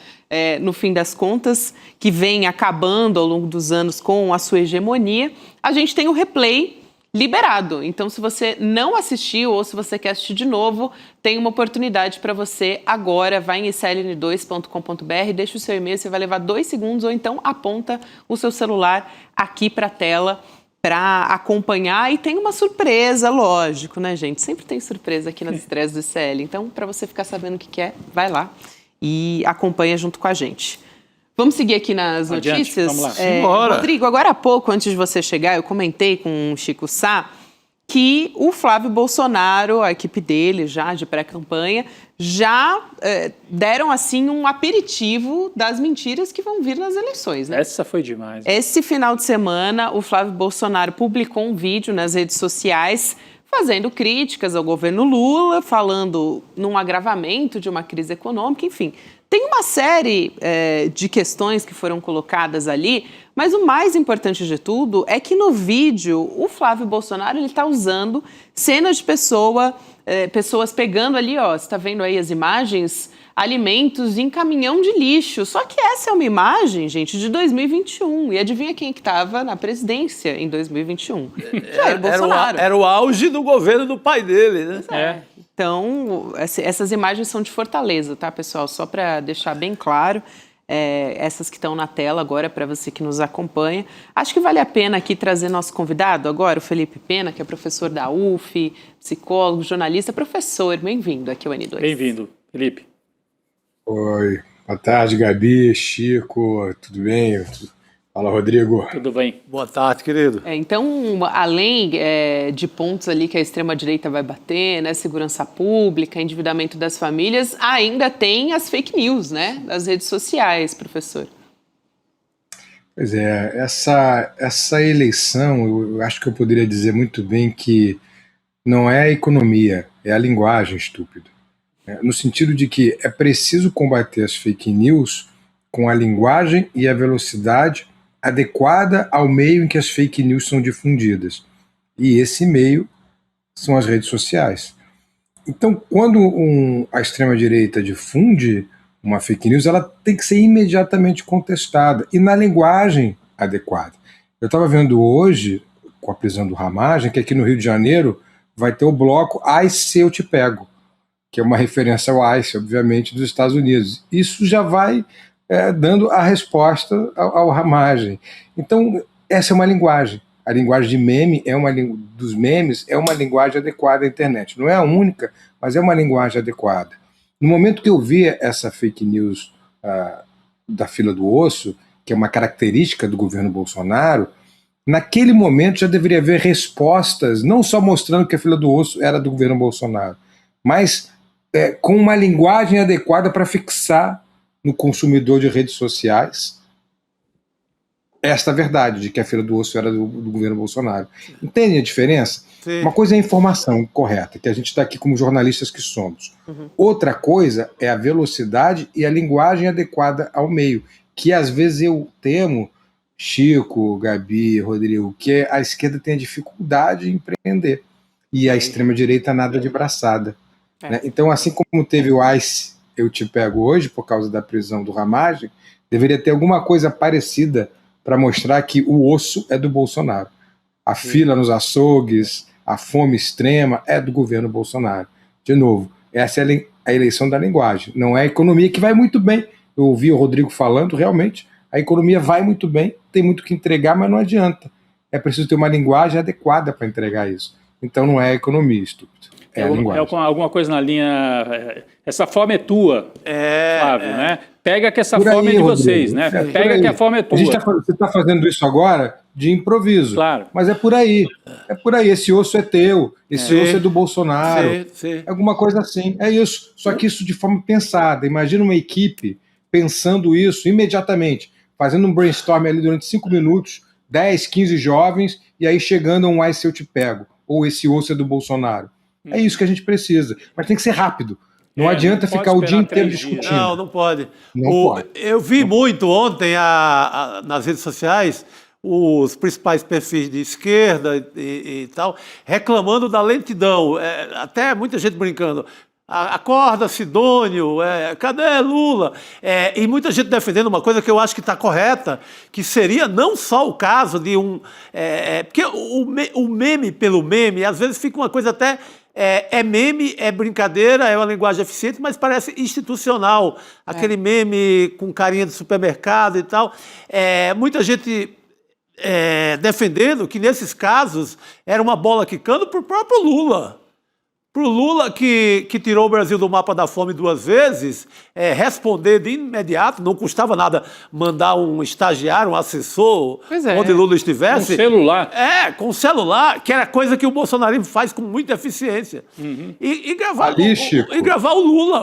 no fim das contas, que vem acabando ao longo dos anos com a sua hegemonia. A gente tem o replay liberado. Então, se você não assistiu ou se você quer assistir de novo, tem uma oportunidade para você agora. Vai em sln2.com.br, deixa o seu e-mail, você vai levar 2 segundos ou então aponta o seu celular aqui para a tela para acompanhar. E tem uma surpresa, lógico, né, gente? Sempre tem surpresa aqui nas estreias do ICL. Então, para você ficar sabendo o que é, vai lá e acompanha junto com a gente. Vamos seguir aqui nas notícias? Vamos lá. Rodrigo, agora há pouco, antes de você chegar, eu comentei com o Chico Sá que o Flávio Bolsonaro, a equipe dele já de pré-campanha, já deram assim um aperitivo das mentiras que vão vir nas eleições, né? Essa foi demais. Esse final de semana, o Flávio Bolsonaro publicou um vídeo nas redes sociais fazendo críticas ao governo Lula, falando num agravamento de uma crise econômica, enfim. Tem uma série de questões que foram colocadas ali, mas o mais importante de tudo é que no vídeo o Flávio Bolsonaro está usando cenas de pessoas pegando ali, ó, você está vendo aí as imagens, alimentos em caminhão de lixo. Só que essa é uma imagem, gente, de 2021. E adivinha quem que estava na presidência em 2021? Jair Bolsonaro. Era o auge do governo do pai dele, né? Então, essas imagens são de Fortaleza, tá, pessoal? Só para deixar bem claro. Essas que estão na tela agora para você que nos acompanha. Acho que vale a pena aqui trazer nosso convidado agora, o Felipe Pena, que é professor da UF, psicólogo, jornalista. Professor, bem-vindo aqui ao N2. Bem-vindo, Felipe. Oi, boa tarde, Gabi, Chico, tudo bem? Fala, Rodrigo. Tudo bem. Boa tarde, querido. Então, além de pontos ali que a extrema-direita vai bater, né, segurança pública, endividamento das famílias, ainda tem as fake news, né, das redes sociais, professor. Pois é, essa eleição, eu acho que eu poderia dizer muito bem que não é a economia, é a linguagem, estúpido. No sentido de que é preciso combater as fake news com a linguagem e a velocidade adequada ao meio em que as fake news são difundidas. E esse meio são as redes sociais. Então, quando a extrema-direita difunde uma fake news, ela tem que ser imediatamente contestada e na linguagem adequada. Eu estava vendo hoje, com a prisão do Ramagem, que aqui no Rio de Janeiro vai ter o bloco Ai Se Eu Te Pego, que é uma referência ao ICE, obviamente, dos Estados Unidos. Isso já vai dando a resposta ao Ramagem. Então, essa é uma linguagem. A linguagem de meme dos memes é uma linguagem adequada à internet. Não é a única, mas é uma linguagem adequada. No momento que eu vi essa fake news da fila do osso, que é uma característica do governo Bolsonaro, naquele momento já deveria haver respostas, não só mostrando que a fila do osso era do governo Bolsonaro, mas com uma linguagem adequada para fixar no consumidor de redes sociais esta verdade de que a fila do osso era do governo Bolsonaro. Entende a diferença? Sim. Uma coisa é a informação correta, que a gente está aqui como jornalistas que somos. Outra coisa é a velocidade e a linguagem adequada ao meio, que às vezes eu temo, Chico, Gabi, Rodrigo, que a esquerda tem a dificuldade em empreender e a extrema-direita nada de braçada. Né? Então, assim como teve o ICE Eu Te Pego hoje, por causa da prisão do Ramagem, deveria ter alguma coisa parecida para mostrar que o osso é do Bolsonaro. A fila nos açougues, a fome extrema é do governo Bolsonaro. De novo, essa é a eleição da linguagem. Não é a economia, que vai muito bem. Eu ouvi o Rodrigo falando, realmente, a economia vai muito bem, tem muito que entregar, mas não adianta. É preciso ter uma linguagem adequada para entregar isso. Então não é a economia, estúpido. É a linguagem. Alguma coisa na linha... Essa fome é tua, Flávio, né? Pega que essa Por fome aí, é de Rodrigo. vocês, né? Pega que a fome é tua. Você está fazendo isso agora de improviso. Claro. Mas é por aí. É por aí. Esse osso é teu. Esse osso é do Bolsonaro. Sim. Alguma coisa assim. É isso. Só que isso de forma pensada. Imagina uma equipe pensando isso imediatamente, fazendo um brainstorm ali durante 5 minutos, 10, 15 jovens, e aí chegando a um Ai Se Eu Te Pego. Ou esse osso é do Bolsonaro. É isso que a gente precisa. Mas tem que ser rápido. Não adianta ficar o dia inteiro discutindo. Não pode. Não pode. Eu vi muito ontem nas redes sociais os principais perfis de esquerda e tal reclamando da lentidão. Até muita gente brincando. Acorda, Sidônio, cadê Lula? E muita gente defendendo uma coisa que eu acho que está correta, que seria não só o caso de porque o meme pelo meme, às vezes fica uma coisa até... É meme, é brincadeira, é uma linguagem eficiente, mas parece institucional. Aquele meme com carinha de supermercado e tal. Muita gente defendendo que, nesses casos, era uma bola quicando para o próprio Lula. Para o Lula, que tirou o Brasil do mapa da fome 2 vezes, responder de imediato, não custava nada mandar um estagiário, um assessor, onde Lula estivesse. Com celular. Com celular, que era coisa que o bolsonarismo faz com muita eficiência. E gravar, Ali, Chico, e gravar o Lula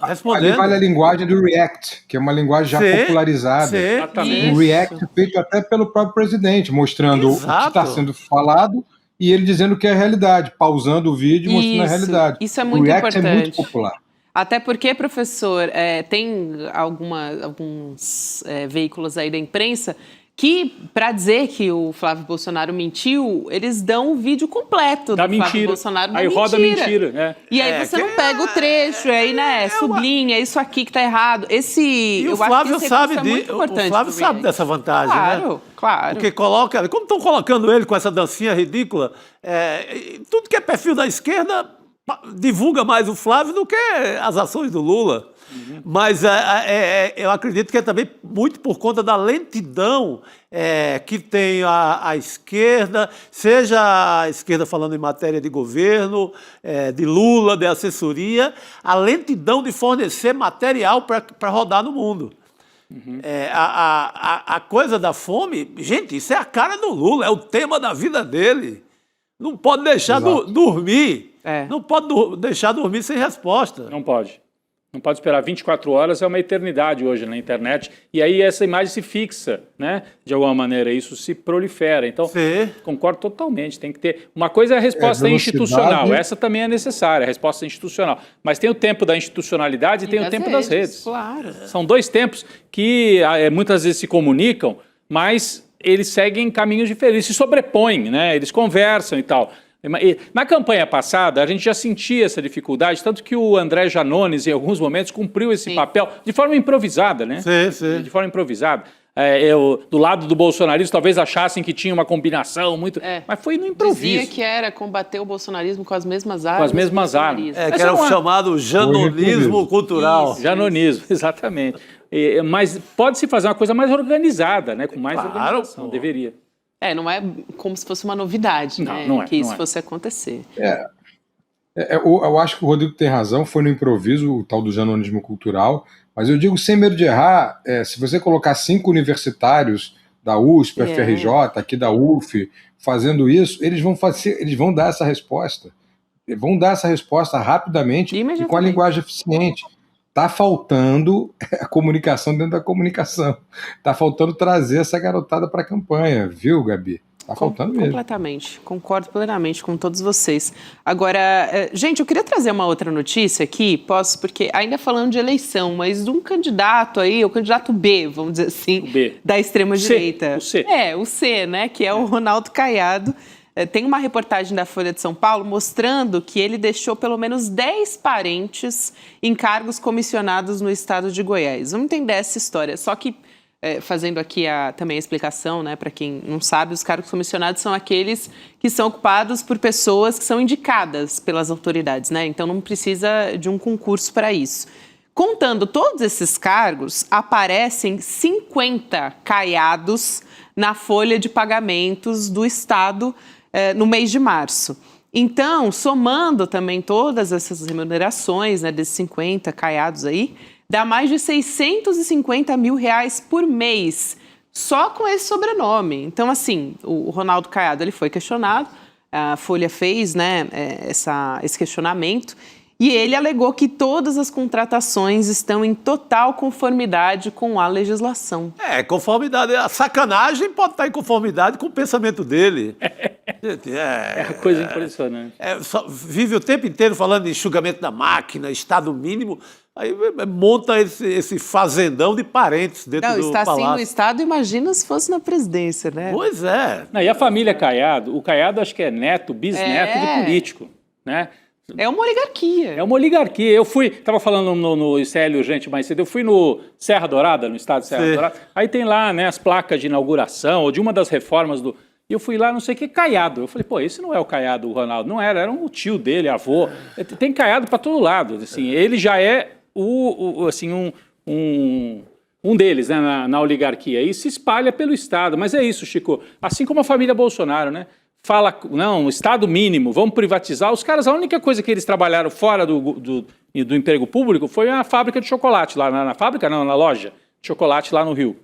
respondendo. Ali vale a linguagem do React, que é uma linguagem já popularizada. O React feito até pelo próprio presidente, mostrando o que está sendo falado, e ele dizendo que é a realidade, pausando o vídeo e mostrando a realidade. Isso é muito importante. O React é muito popular. Até porque, professor, tem alguns veículos aí da imprensa que, para dizer que o Flávio Bolsonaro mentiu, eles dão o vídeo completo do Flávio Bolsonaro. Aí roda mentira. Né? E aí você não pega o trecho, aí, né, sublinha, isso aqui que tá errado. E o Flávio sabe disso. O Flávio sabe dessa vantagem, né? Claro. Porque coloca, como estão colocando ele com essa dancinha ridícula, tudo que é perfil da esquerda divulga mais o Flávio do que as ações do Lula. Mas eu acredito que é também muito por conta da lentidão que tem a esquerda, seja a esquerda falando em matéria de governo, de Lula, de assessoria, a lentidão de fornecer material para rodar no mundo. A coisa da fome, gente, isso é a cara do Lula, é o tema da vida dele. Não pode deixar dormir. Não pode deixar dormir sem resposta. Não pode. Não pode esperar 24 horas, é uma eternidade hoje na internet. E aí essa imagem se fixa, né? De alguma maneira, isso se prolifera. Então, concordo totalmente. Tem que ter. Uma coisa é a resposta institucional, essa também é necessária, a resposta institucional. Mas tem o tempo da institucionalidade e tem o tempo das redes. Claro. São dois tempos que muitas vezes se comunicam, mas eles seguem caminhos diferentes, se sobrepõem, né? Eles conversam e tal. Na campanha passada, a gente já sentia essa dificuldade, tanto que o André Janones, em alguns momentos, cumpriu esse papel de forma improvisada, né? Sim. De forma improvisada. Do lado do bolsonarismo, talvez achassem que tinha uma combinação muito... Mas foi no improviso. Dizia que era combater o bolsonarismo com as mesmas armas. Com as mesmas armas. Que era o chamado janonismo cultural. Isso. Janonismo, exatamente. Mas pode-se fazer uma coisa mais organizada, né? Com mais organização, deveria. Não é como se fosse uma novidade, né? Que isso fosse acontecer. Eu acho que o Rodrigo tem razão, foi no improviso, o tal do janonismo cultural, mas eu digo sem medo de errar, se você colocar 5 universitários da USP, FRJ, aqui da UF, fazendo isso, eles vão dar essa resposta. Vão dar essa resposta rapidamente e com a linguagem eficiente. Está faltando a comunicação dentro da comunicação. Está faltando trazer essa garotada para a campanha, viu, Gabi? Está faltando mesmo. Completamente. Concordo plenamente com todos vocês. Agora, gente, eu queria trazer uma outra notícia aqui, porque ainda falando de eleição, mas de um candidato aí, o candidato B, vamos dizer assim, da extrema-direita. O C, né, que é o Ronaldo Caiado. Tem uma reportagem da Folha de São Paulo mostrando que ele deixou pelo menos 10 parentes em cargos comissionados no estado de Goiás. Vamos entender essa história. Só que, fazendo aqui também a explicação, né, para quem não sabe, os cargos comissionados são aqueles que são ocupados por pessoas que são indicadas pelas autoridades, né? Então não precisa de um concurso para isso. Contando todos esses cargos, aparecem 50 caiados na folha de pagamentos do estado no mês de março. Então, somando também todas essas remunerações, né, desses 50 caiados aí, dá mais de R$650 mil por mês, só com esse sobrenome. Então, assim, o Ronaldo Caiado ele foi questionado, a Folha fez, né, esse questionamento, e ele alegou que todas as contratações estão em total conformidade com a legislação. Conformidade. A sacanagem pode estar em conformidade com o pensamento dele. É uma coisa impressionante. Vive o tempo inteiro falando de enxugamento da máquina, Estado mínimo, aí monta esse fazendão de parentes dentro do palácio. Está assim no Estado, imagina se fosse na presidência, né? Pois é. E a família Caiado, o Caiado acho que é neto, bisneto de político, né? É uma oligarquia. É uma oligarquia. Eu estava falando no ICL Urgente mais cedo, eu fui no Serra Dourada, no estado de Serra Dourada, aí tem lá, né, as placas de inauguração, ou de uma das reformas e eu fui lá, não sei o que, Caiado. Eu falei, esse não é o Caiado, o Ronaldo. Não era um tio dele, avô. Tem Caiado para todo lado. Assim, ele já é um deles, né, na oligarquia. E se espalha pelo Estado. Mas é isso, Chico. Assim como a família Bolsonaro, né? Fala, não, Estado mínimo, vamos privatizar. Os caras, a única coisa que eles trabalharam fora do emprego público foi a fábrica de chocolate, lá na loja de chocolate lá no Rio.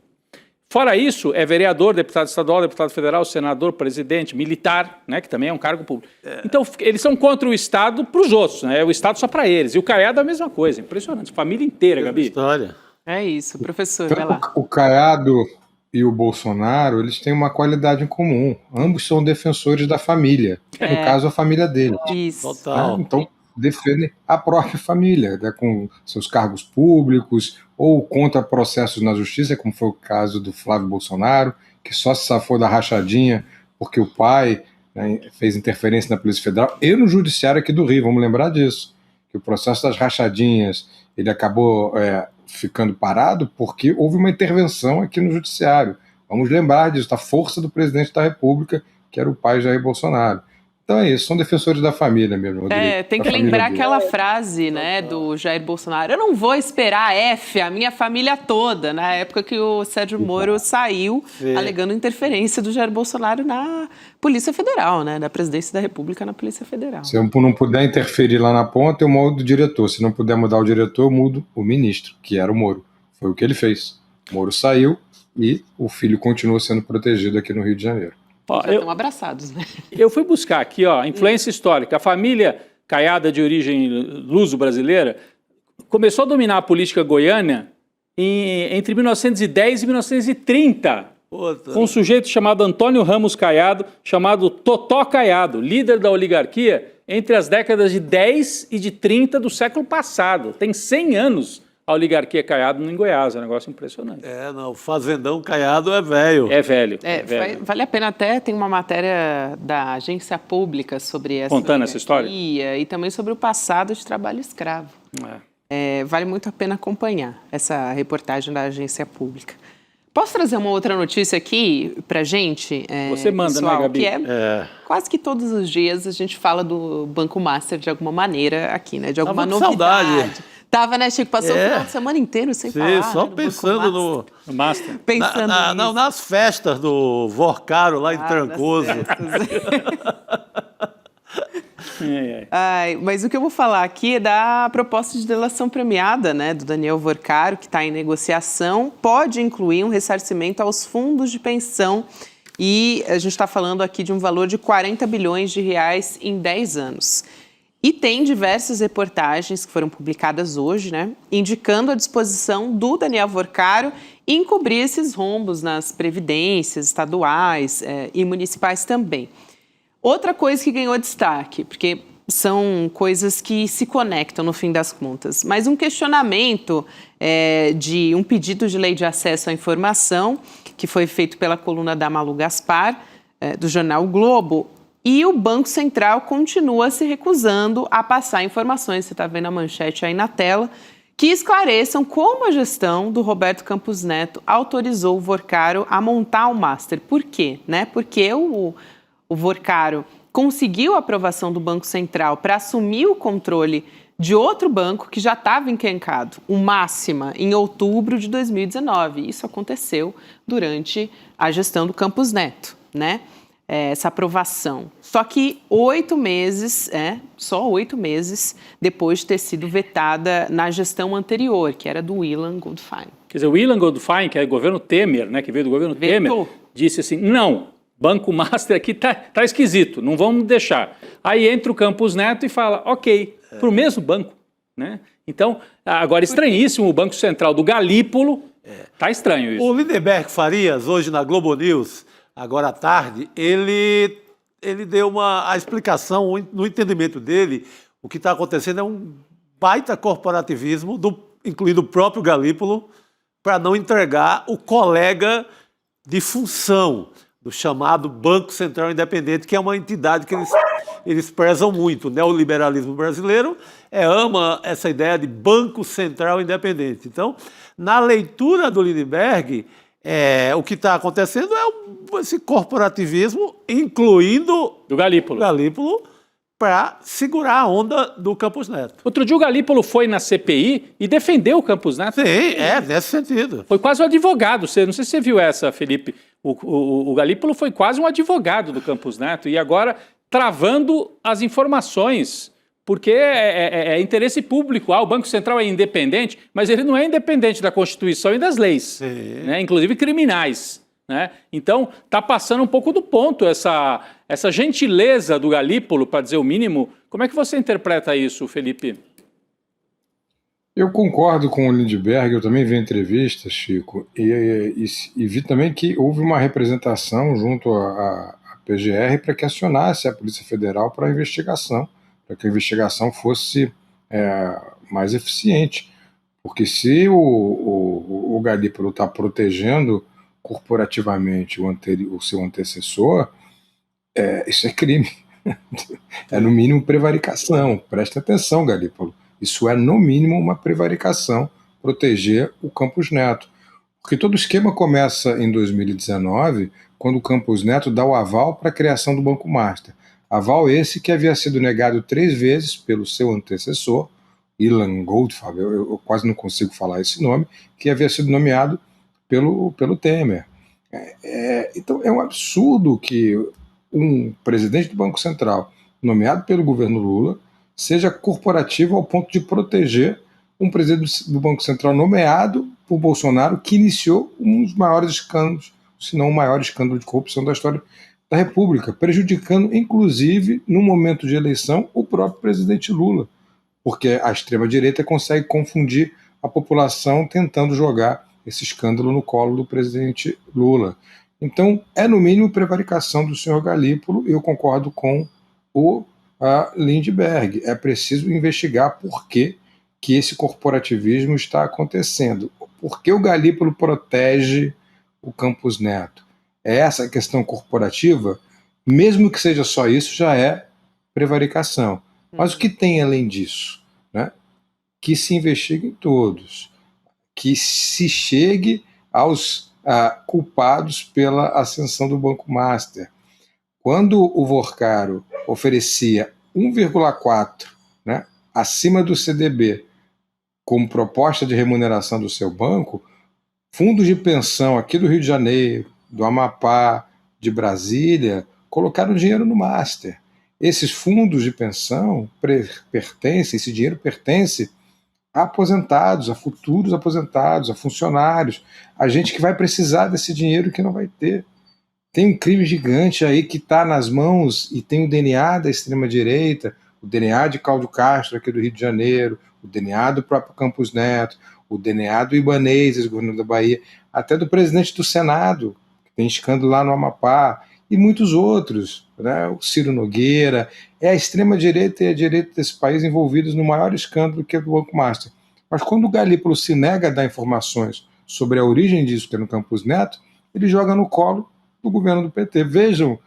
Fora isso, é vereador, deputado estadual, deputado federal, senador, presidente, militar, né, que também é um cargo público. Então, eles são contra o Estado para os outros, né? O Estado só para eles. E o Caiado é a mesma coisa, impressionante. Família inteira, Gabi. História. É isso, professor, vai lá. O Caiado e o Bolsonaro, eles têm uma qualidade em comum. Ambos são defensores da família. No caso, a família dele. Isso. Total. Então, defendem a própria família, né, com seus cargos públicos ou contra processos na justiça, como foi o caso do Flávio Bolsonaro, que só se safou da rachadinha porque o pai, né, fez interferência na Polícia Federal e no Judiciário aqui do Rio, vamos lembrar disso, que o processo das rachadinhas ele acabou ficando parado porque houve uma intervenção aqui no Judiciário. Vamos lembrar disso, da força do presidente da República, que era o pai Jair Bolsonaro. Então é isso, são defensores da família mesmo, Rodrigo. Tem que lembrar aquela frase, né, do Jair Bolsonaro: eu não vou esperar a minha família toda, na época que o Sérgio Moro saiu, alegando interferência do Jair Bolsonaro na Polícia Federal, né, da Presidência da República na Polícia Federal. Se eu não puder interferir lá na ponta, eu mudo o diretor. Se não puder mudar o diretor, eu mudo o ministro, que era o Moro. Foi o que ele fez. O Moro saiu e o filho continua sendo protegido aqui no Rio de Janeiro. Já estão abraçados, né? Eu fui buscar aqui, influência histórica. A família Caiado, de origem luso-brasileira, começou a dominar a política goiana entre 1910 e 1930, com um sujeito chamado Antônio Ramos Caiado, chamado Totó Caiado, líder da oligarquia entre as décadas de 10 e de 30 do século passado. Tem 100 anos a oligarquia Caiado em Goiás, é um negócio impressionante. O fazendão Caiado é velho. É velho. Vale a pena até, tem uma matéria da agência pública sobre essa contando essa história e também sobre o passado de trabalho escravo. Vale muito a pena acompanhar essa reportagem da agência pública. Posso trazer uma outra notícia aqui pra gente? Você manda, pessoal, né, Gabi? Que quase que todos os dias a gente fala do Banco Master de alguma maneira aqui, né? De alguma novidade. Saudade. Tava, né, Chico? Passou o final de semana inteiro sem falar. Só né, pensando no Master. Pensando nas festas do Vorcaro, lá em Trancoso. Mas o que eu vou falar aqui é da proposta de delação premiada, né, do Daniel Vorcaro, que está em negociação. Pode incluir um ressarcimento aos fundos de pensão e a gente está falando aqui de um valor de 40 bilhões de reais em 10 anos. E tem diversas reportagens que foram publicadas hoje, né, indicando a disposição do Daniel Vorcaro em cobrir esses rombos nas previdências estaduais e municipais também. Outra coisa que ganhou destaque, porque são coisas que se conectam no fim das contas, mas um questionamento de um pedido de lei de acesso à informação que foi feito pela coluna da Malu Gaspar, do jornal o Globo, e o Banco Central continua se recusando a passar informações, você está vendo a manchete aí na tela, que esclareçam como a gestão do Roberto Campos Neto autorizou o Vorcaro a montar o Master. Por quê? Porque o Vorcaro conseguiu a aprovação do Banco Central para assumir o controle de outro banco que já estava enquencado, o Máxima, em outubro de 2019. Isso aconteceu durante a gestão do Campos Neto, né? Essa aprovação. Só que 8 meses, só 8 meses depois de ter sido vetada na gestão anterior, que era do Wieland Goldfein. Quer dizer, o Wieland Goldfein, que é o governo Temer, né, que veio do governo Temer, disse assim, não, Banco Master aqui tá esquisito, não vamos deixar. Aí entra o Campos Neto e fala, ok, para o mesmo banco, né? Então, agora estranhíssimo o Banco Central do Galípolo, tá estranho isso. O Lindenberg Farias, hoje na Globo News, agora à tarde, ele deu a explicação, no entendimento dele, o que está acontecendo é um baita corporativismo, incluindo o próprio Galípolo, para não entregar o colega de função do chamado Banco Central Independente, que é uma entidade que eles prezam muito. O neoliberalismo brasileiro ama essa ideia de Banco Central Independente. Então, na leitura do Lindenberg, o que está acontecendo é esse corporativismo, incluindo do Galípolo, para segurar a onda do Campos Neto. Outro dia o Galípolo foi na CPI e defendeu o Campos Neto. Sim, nesse sentido. Foi quase um advogado. Não sei se você viu essa, Felipe. O Galípolo foi quase um advogado do Campos Neto e agora travando as informações, porque é interesse público. O Banco Central é independente, mas ele não é independente da Constituição e das leis, né, inclusive criminais. Né? Então, está passando um pouco do ponto essa gentileza do Galípolo, para dizer o mínimo. Como é que você interpreta isso, Felipe? Eu concordo com o Lindenberg, eu também vi a entrevista, Chico, e vi também que houve uma representação junto à PGR para que acionasse a Polícia Federal para a investigação, para que a investigação fosse mais eficiente. Porque se o Galípolo está protegendo corporativamente o seu antecessor, isso é crime. É, no mínimo, prevaricação. Preste atenção, Galípolo. Isso é, no mínimo, uma prevaricação, proteger o Campos Neto. Porque todo o esquema começa em 2019, quando o Campos Neto dá o aval para a criação do Banco Master. Aval esse que havia sido negado 3 vezes pelo seu antecessor, Ilan Goldfarb, eu quase não consigo falar esse nome, que havia sido nomeado pelo Temer. Então é um absurdo que um presidente do Banco Central, nomeado pelo governo Lula, seja corporativo ao ponto de proteger um presidente do Banco Central nomeado por Bolsonaro, que iniciou um dos maiores escândalos, se não o maior escândalo de corrupção da história da República, prejudicando, inclusive, no momento de eleição, o próprio presidente Lula, porque a extrema-direita consegue confundir a população tentando jogar esse escândalo no colo do presidente Lula. Então, é no mínimo prevaricação do senhor Galípolo, e eu concordo com o Lindbergh. É preciso investigar por que esse corporativismo está acontecendo. Por que o Galípolo protege o Campos Neto? Essa questão corporativa, mesmo que seja só isso, já é prevaricação. Mas o que tem além disso? Né? Que se investiguem todos, que se chegue aos culpados pela ascensão do Banco Master. Quando o Vorcaro oferecia 1,4, né, acima do CDB, como proposta de remuneração do seu banco, fundos de pensão aqui do Rio de Janeiro, do Amapá, de Brasília, colocaram dinheiro no Master. Esses fundos de pensão esse dinheiro pertence a aposentados, a futuros aposentados, a funcionários, a gente que vai precisar desse dinheiro que não vai ter. Tem um crime gigante aí que está nas mãos e tem o DNA da extrema-direita, o DNA de Cláudio Castro aqui do Rio de Janeiro, o DNA do próprio Campos Neto, o DNA do Ibanez, ex-governador da Bahia, até do presidente do Senado, que tem escândalo lá no Amapá, e muitos outros, né? O Ciro Nogueira. É a extrema-direita e a direita desse país envolvidos no maior escândalo que é do Banco Master. Mas quando o Galípolo se nega a dar informações sobre a origem disso, que é no Campos Neto, ele joga no colo do governo do PT. Vejam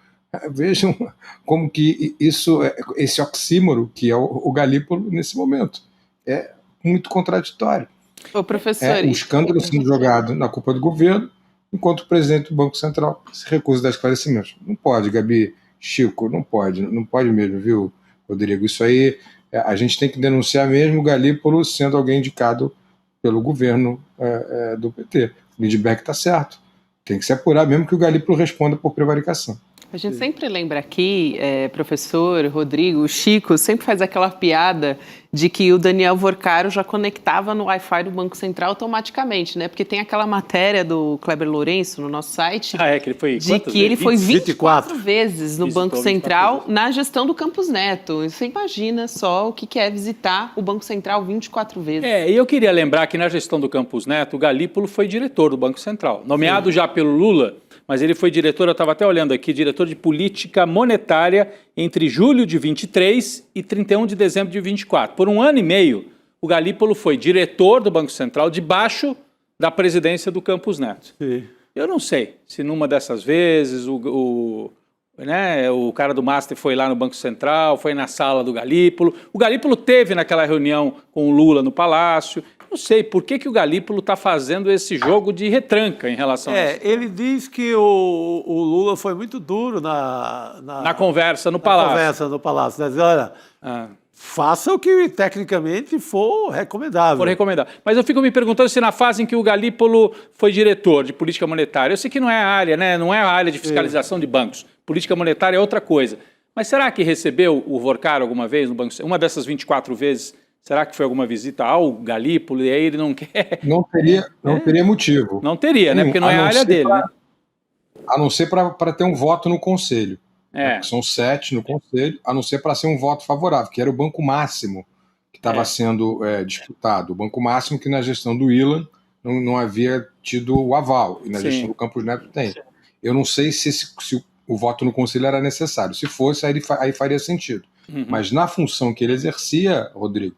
como que esse oxímoro que é o Galípolo nesse momento. É muito contraditório. Ô, professor, o escândalo sendo jogado na culpa do governo, enquanto o presidente do Banco Central se recusa a dar esclarecimentos. Não pode, Gabi, Chico, não pode mesmo, viu, Rodrigo? Isso aí, a gente tem que denunciar mesmo o Galípolo sendo alguém indicado pelo governo do PT. O Lindbergh está certo. Tem que se apurar mesmo que o Galípolo responda por prevaricação. A gente sempre lembra aqui, professor, Rodrigo, Chico, sempre faz aquela piada de que o Daniel Vorcaro já conectava no Wi-Fi do Banco Central automaticamente, né? Porque tem aquela matéria do Kleber Lourenço no nosso site, que ele foi de que ele foi 24 vezes no Banco Central na gestão do Campos Neto. Você imagina só o que é visitar o Banco Central 24 vezes. E eu queria lembrar que na gestão do Campos Neto, o Galípolo foi diretor do Banco Central, nomeado já pelo Lula, mas ele foi diretor, eu estava até olhando aqui, diretor de política monetária entre julho de 23 e 31 de dezembro de 24. Por 1 ano e meio, o Galípolo foi diretor do Banco Central debaixo da presidência do Campos Neto. Sim. Eu não sei se numa dessas vezes o cara do Master foi lá no Banco Central, foi na sala do Galípolo. O Galípolo teve naquela reunião com o Lula no Palácio. Não sei por que o Galípolo está fazendo esse jogo de retranca em relação a isso. Ele diz que o Lula foi muito duro na conversa no Palácio. Diz, olha, faça o que tecnicamente for recomendável. Mas eu fico me perguntando se na fase em que o Galípolo foi diretor de política monetária, eu sei que não é a área, né? Não é a área de fiscalização de bancos. Política monetária é outra coisa. Mas será que recebeu o Vorcaro alguma vez no Banco Central? Uma dessas 24 vezes? Será que foi alguma visita ao Galípolo e aí ele não quer? Não teria motivo. Não teria, né? Porque não é a área dele, né? A não ser para ter um voto no Conselho. É. São 7 no Conselho, a não ser para ser um voto favorável, que era o Banco Máximo que estava sendo disputado. O Banco Máximo que na gestão do Ilan não havia tido o aval, e na gestão do Campos Neto tem. Eu não sei se o voto no Conselho era necessário. Se fosse, aí faria sentido. Uhum. Mas na função que ele exercia, Rodrigo,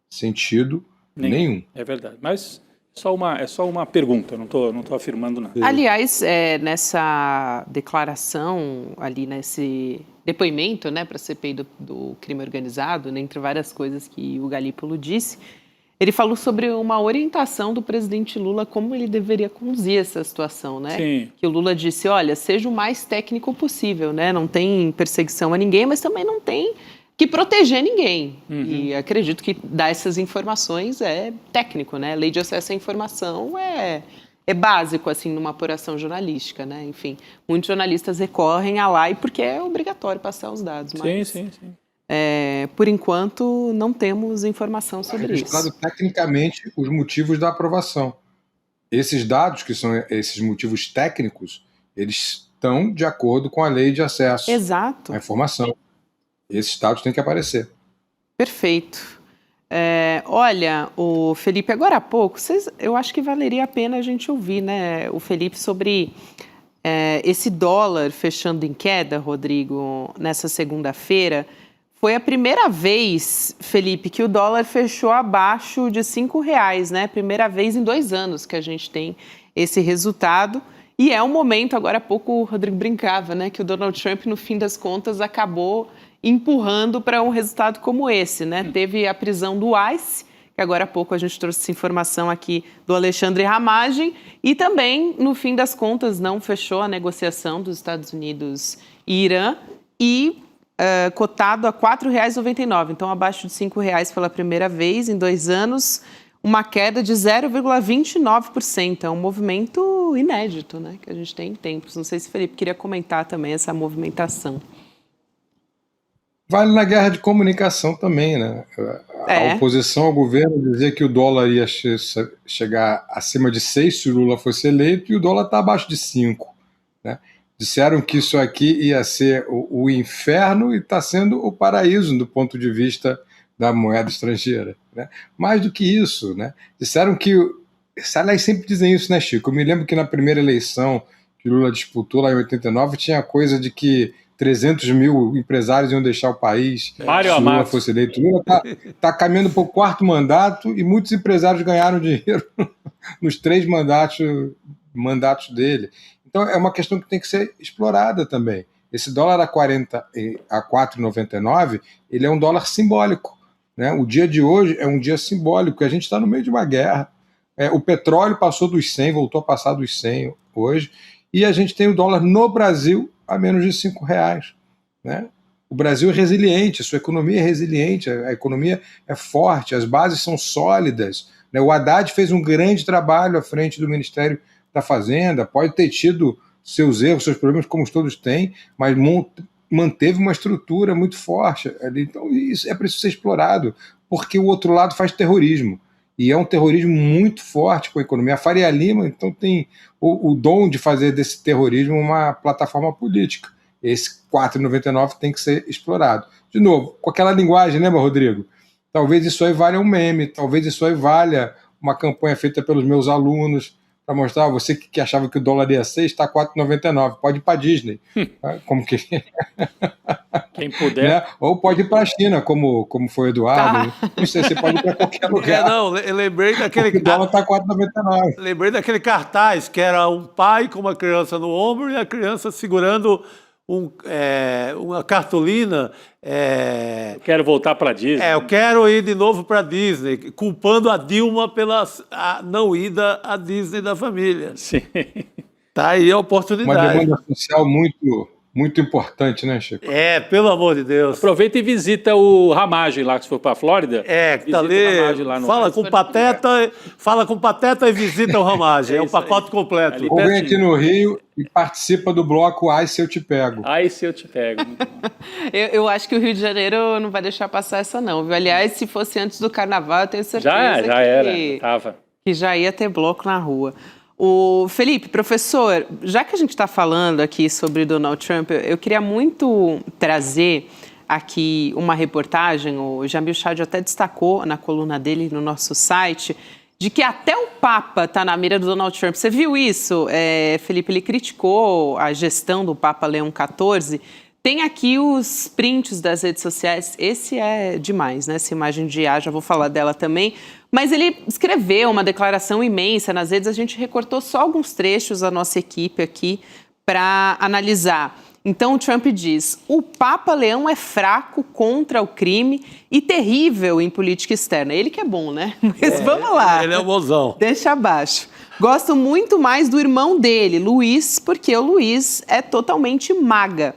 sentido nenhum. É verdade. Mas É só uma pergunta, não tô afirmando nada. Aliás, nessa declaração, ali nesse depoimento, né, para a CPI do crime organizado, né, entre várias coisas que o Galípolo disse, ele falou sobre uma orientação do presidente Lula, como ele deveria conduzir essa situação, né? Sim. Que o Lula disse, olha, seja o mais técnico possível, né? Não tem perseguição a ninguém, mas também não tem que proteger ninguém. E acredito que dar essas informações é técnico, né? Lei de acesso à informação é básico, assim, numa apuração jornalística, né? Enfim, muitos jornalistas recorrem à lei porque é obrigatório passar os dados. Mas, Sim. por enquanto, não temos informação sobre isso. Registrado tecnicamente os motivos da aprovação. Esses dados, que são esses motivos técnicos, eles estão de acordo com a lei de acesso Exato. à informação. Esses dados têm que aparecer. Perfeito. Olha, o Felipe, agora há pouco, eu acho que valeria a pena a gente ouvir, né, o Felipe, sobre esse dólar fechando em queda, Rodrigo, nessa segunda-feira. Foi a primeira vez, Felipe, que o dólar fechou abaixo de R$5, né? Primeira vez em 2 anos que a gente tem esse resultado. E é um momento, agora há pouco o Rodrigo brincava, né? Que o Donald Trump, no fim das contas, acabou empurrando para um resultado como esse, né? Teve a prisão do ICE, que agora há pouco a gente trouxe essa informação aqui do Alexandre Ramagem, e também, no fim das contas, não fechou a negociação dos Estados Unidos e Irã, e cotado a R$ 4,99, então abaixo de R$ 5 pela primeira vez em 2 anos, uma queda de 0,29%. É um movimento inédito, né, que a gente tem em tempos. Não sei se o Felipe queria comentar também essa movimentação. Vale na guerra de comunicação também, né? A oposição ao governo dizia que o dólar ia chegar acima de 6 se o Lula fosse eleito, e o dólar está abaixo de 5, né? Disseram que isso aqui ia ser o inferno e está sendo o paraíso do ponto de vista da moeda estrangeira, né? Mais do que isso, né? Disseram que... Aliás, sempre dizem isso, né, Chico? Eu me lembro que na primeira eleição que Lula disputou lá em 89, tinha coisa de que 300 mil empresários iam deixar o país se Lula fosse eleito. Lula está caminhando para o 4º mandato e muitos empresários ganharam dinheiro nos 3 mandatos dele. Então é uma questão que tem que ser explorada também. Esse dólar a 4,99, ele é um dólar simbólico, né? O dia de hoje é um dia simbólico, a gente está no meio de uma guerra. O petróleo passou dos 100, voltou a passar dos 100 hoje, e a gente tem o dólar no Brasil a menos de R$5, né? O Brasil é resiliente, sua economia é resiliente, a economia é forte, as bases são sólidas, né? O Haddad fez um grande trabalho à frente do Ministério da Fazenda, pode ter tido seus erros, seus problemas, como todos têm, mas manteve uma estrutura muito forte ali. Então isso é preciso ser explorado, porque o outro lado faz terrorismo, e é um terrorismo muito forte com a economia. A Faria Lima, então, tem o dom de fazer desse terrorismo uma plataforma política. Esse 4,99 tem que ser explorado. De novo, com aquela linguagem, lembra, Rodrigo? Talvez isso aí valha um meme, talvez isso aí valha uma campanha feita pelos meus alunos, para mostrar, você que achava que o dólar ia 6, está 4,99, pode ir para a Disney. Como que... Quem puder. Né? Ou pode ir para a China, como foi o Eduardo. Não sei, você pode ir para qualquer lugar. Eu lembrei daquele... O dólar está 4,99. Lembrei daquele cartaz, que era um pai com uma criança no ombro e a criança segurando uma cartolina. Quero voltar para a Disney. Eu quero ir de novo para a Disney, culpando a Dilma pela não ida à Disney da família. Sim. Tá aí a oportunidade. Uma demanda social muito importante, né, Chico? Pelo amor de Deus. Aproveita e visita o Ramagem lá, que se for para a Flórida. Que tá ali. Fala com o Pateta e visita o Ramagem. É um pacote completo. Ou vem aqui no Rio e participa do bloco Ai Se Eu Te Pego. Ai Se Eu Te Pego. Eu acho que o Rio de Janeiro não vai deixar passar essa não, viu? Aliás, se fosse antes do Carnaval, eu tenho certeza que já ia ter bloco na rua. O Felipe, professor, já que a gente está falando aqui sobre Donald Trump, eu queria muito trazer aqui uma reportagem, o Jamil Chad até destacou na coluna dele no nosso site, de que até o Papa está na mira do Donald Trump. Você viu isso, Felipe? Ele criticou a gestão do Papa Leão XIV, Tem aqui os prints das redes sociais. Esse é demais, né? Essa imagem de IA, já vou falar dela também. Mas ele escreveu uma declaração imensa nas redes. A gente recortou só alguns trechos, a nossa equipe aqui, para analisar. Então, o Trump diz: o Papa Leão é fraco contra o crime e terrível em política externa. Ele que é bom, né? Mas vamos lá. Ele é o bonzão. Deixa abaixo. Gosto muito mais do irmão dele, Luiz, porque o Luiz é totalmente maga.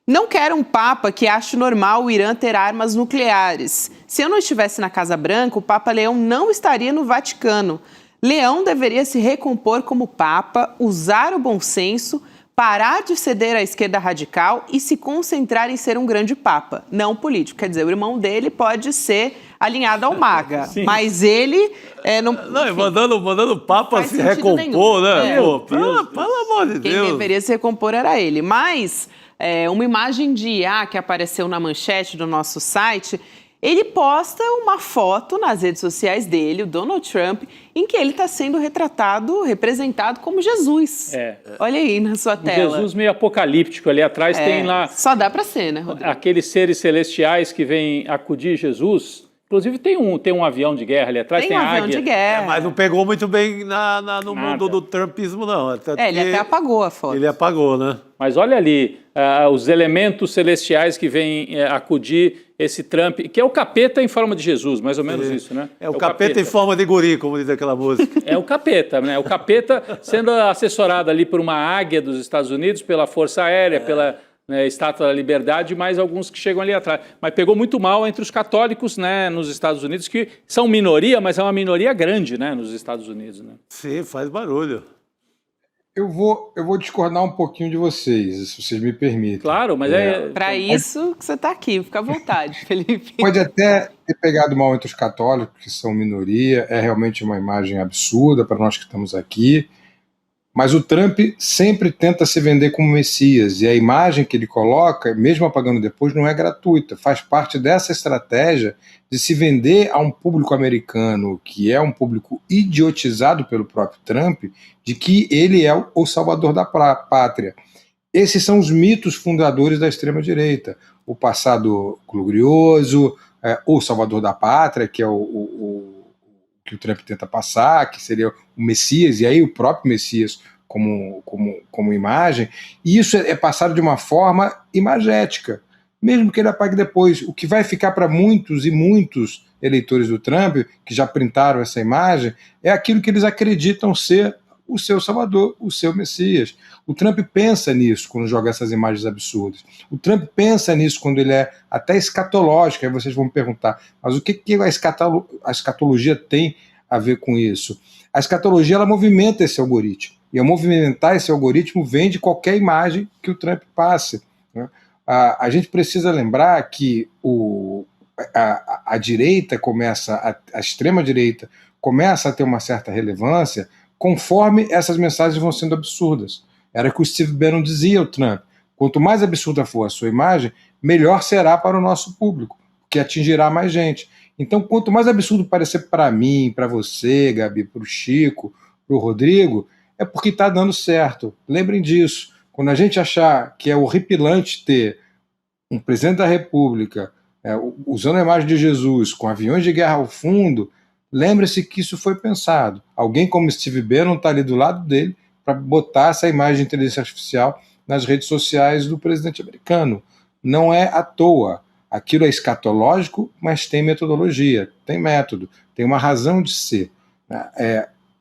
Não quero um Papa que ache normal o Irã ter armas nucleares. Se eu não estivesse na Casa Branca, o Papa Leão não estaria no Vaticano. Leão deveria se recompor como Papa, usar o bom senso, parar de ceder à esquerda radical e se concentrar em ser um grande Papa, não político. Quer dizer, o irmão dele pode ser alinhado ao MAGA, mas ele... mandando o Papa se recompor, né? Pô, pelo amor de Deus. Quem deveria se recompor era ele. Mas uma imagem de IA que apareceu na manchete do nosso site... Ele posta uma foto nas redes sociais dele, o Donald Trump, em que ele está sendo representado como Jesus. Olha aí na sua tela. Jesus meio apocalíptico. Ali atrás tem lá... Só dá para ser, né, Rodrigo? Aqueles seres celestiais que vêm acudir Jesus. Inclusive tem um avião de guerra ali atrás, tem um a avião águia. de guerra. Mas não pegou muito bem no mundo do trumpismo, não. Ele até apagou a foto. Ele apagou, né? Mas olha ali, os elementos celestiais que vêm acudir esse Trump, que é o capeta em forma de Jesus, mais ou menos isso, né? É o capeta em forma de guri, como diz aquela música. É o capeta, né? O capeta sendo assessorado ali por uma águia dos Estados Unidos, pela Força Aérea, pela Estátua da Liberdade, e mais alguns que chegam ali atrás. Mas pegou muito mal entre os católicos, né, nos Estados Unidos, que são minoria, mas é uma minoria grande, né, nos Estados Unidos, né? Sim, faz barulho. Eu vou discordar um pouquinho de vocês, se vocês me permitem. Claro, mas Para isso que você está aqui, fica à vontade, Felipe. Pode até ter pegado mal entre os católicos, que são minoria, é realmente uma imagem absurda para nós que estamos aqui, mas o Trump sempre tenta se vender como Messias, e a imagem que ele coloca, mesmo apagando depois, não é gratuita, faz parte dessa estratégia de se vender a um público americano, que é um público idiotizado pelo próprio Trump, de que ele é o salvador da pátria. Esses são os mitos fundadores da extrema-direita. O passado glorioso, o salvador da pátria, que é o que o Trump tenta passar, que seria o Messias, e aí o próprio Messias como imagem, e isso é passado de uma forma imagética, mesmo que ele apague depois. O que vai ficar para muitos e muitos eleitores do Trump, que já printaram essa imagem, é aquilo que eles acreditam ser o seu salvador, o seu Messias. O Trump pensa nisso quando joga essas imagens absurdas. O Trump pensa nisso quando ele é até escatológico. Aí vocês vão me perguntar, mas o que a escatologia tem a ver com isso? A escatologia, ela movimenta esse algoritmo. E ao movimentar esse algoritmo vem de qualquer imagem que o Trump passe, né? A gente precisa lembrar que a direita a extrema-direita começa a ter uma certa relevância conforme essas mensagens vão sendo absurdas. Era o que o Steve Bannon dizia ao Trump. Quanto mais absurda for a sua imagem, melhor será para o nosso público, que atingirá mais gente. Então, quanto mais absurdo parecer para mim, para você, Gabi, para o Chico, para o Rodrigo, é porque está dando certo. Lembrem disso. Quando a gente achar que é horripilante ter um presidente da República usando a imagem de Jesus, com aviões de guerra ao fundo, lembre-se que isso foi pensado. Alguém como Steve Bannon está ali do lado dele para botar essa imagem de inteligência artificial nas redes sociais do presidente americano. Não é à toa. Aquilo é escatológico, mas tem metodologia, tem método, tem uma razão de ser.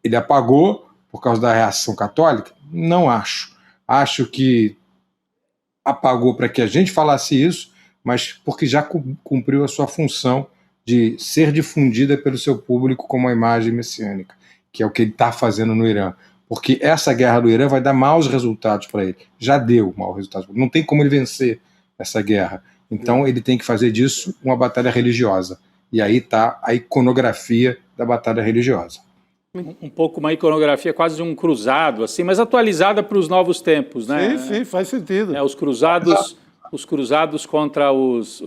Ele apagou por causa da reação católica? Não acho. Acho que apagou para que a gente falasse isso, mas porque já cumpriu a sua função de ser difundida pelo seu público como uma imagem messiânica, que é o que ele está fazendo no Irã. Porque essa guerra do Irã vai dar maus resultados para ele. Já deu maus resultados. Não tem como ele vencer essa guerra. Então ele tem que fazer disso uma batalha religiosa. E aí está a iconografia da batalha religiosa. Um pouco uma iconografia quase de um cruzado, assim, mas atualizada para os novos tempos, né? Sim, faz sentido. Os cruzados contra os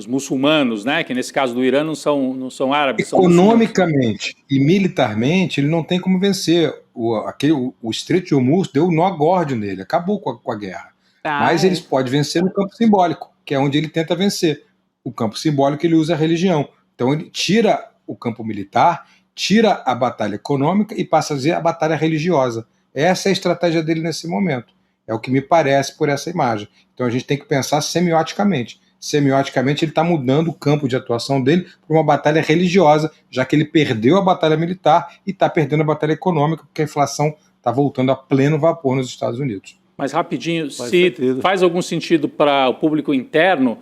muçulmanos, né? Que nesse caso do Irã não são árabes. Economicamente e militarmente ele não tem como vencer. O Estreito de Hormuz deu nó gordo nele, acabou com a guerra. Mas eles podem vencer no campo simbólico, que é onde ele tenta vencer. O campo simbólico ele usa a religião. Então ele tira o campo militar, tira a batalha econômica e passa a fazer a batalha religiosa. Essa é a estratégia dele nesse momento. É o que me parece por essa imagem. Então a gente tem que pensar semioticamente. Semioticamente ele está mudando o campo de atuação dele para uma batalha religiosa, já que ele perdeu a batalha militar e está perdendo a batalha econômica, porque a inflação está voltando a pleno vapor nos Estados Unidos. Mas rapidinho, se faz algum sentido para o público interno,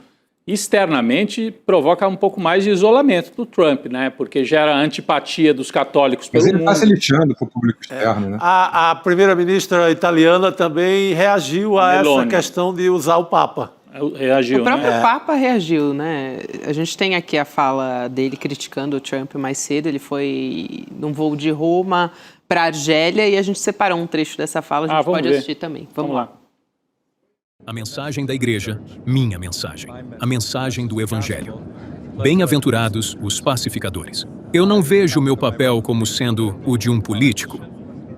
externamente provoca um pouco mais de isolamento do Trump, né? Porque gera antipatia dos católicos pelo mundo. Mas ele está se lixando para o público externo, né? A primeira-ministra italiana também reagiu a essa questão de usar o Papa. Reagiu, o próprio né? Papa reagiu, né? A gente tem aqui a fala dele criticando o Trump mais cedo. Ele foi num voo de Roma para Argélia e a gente separou um trecho dessa fala. A gente pode assistir também. Vamos lá. A mensagem da igreja, minha mensagem. A mensagem do evangelho. Bem-aventurados os pacificadores. Eu não vejo o meu papel como sendo o de um político.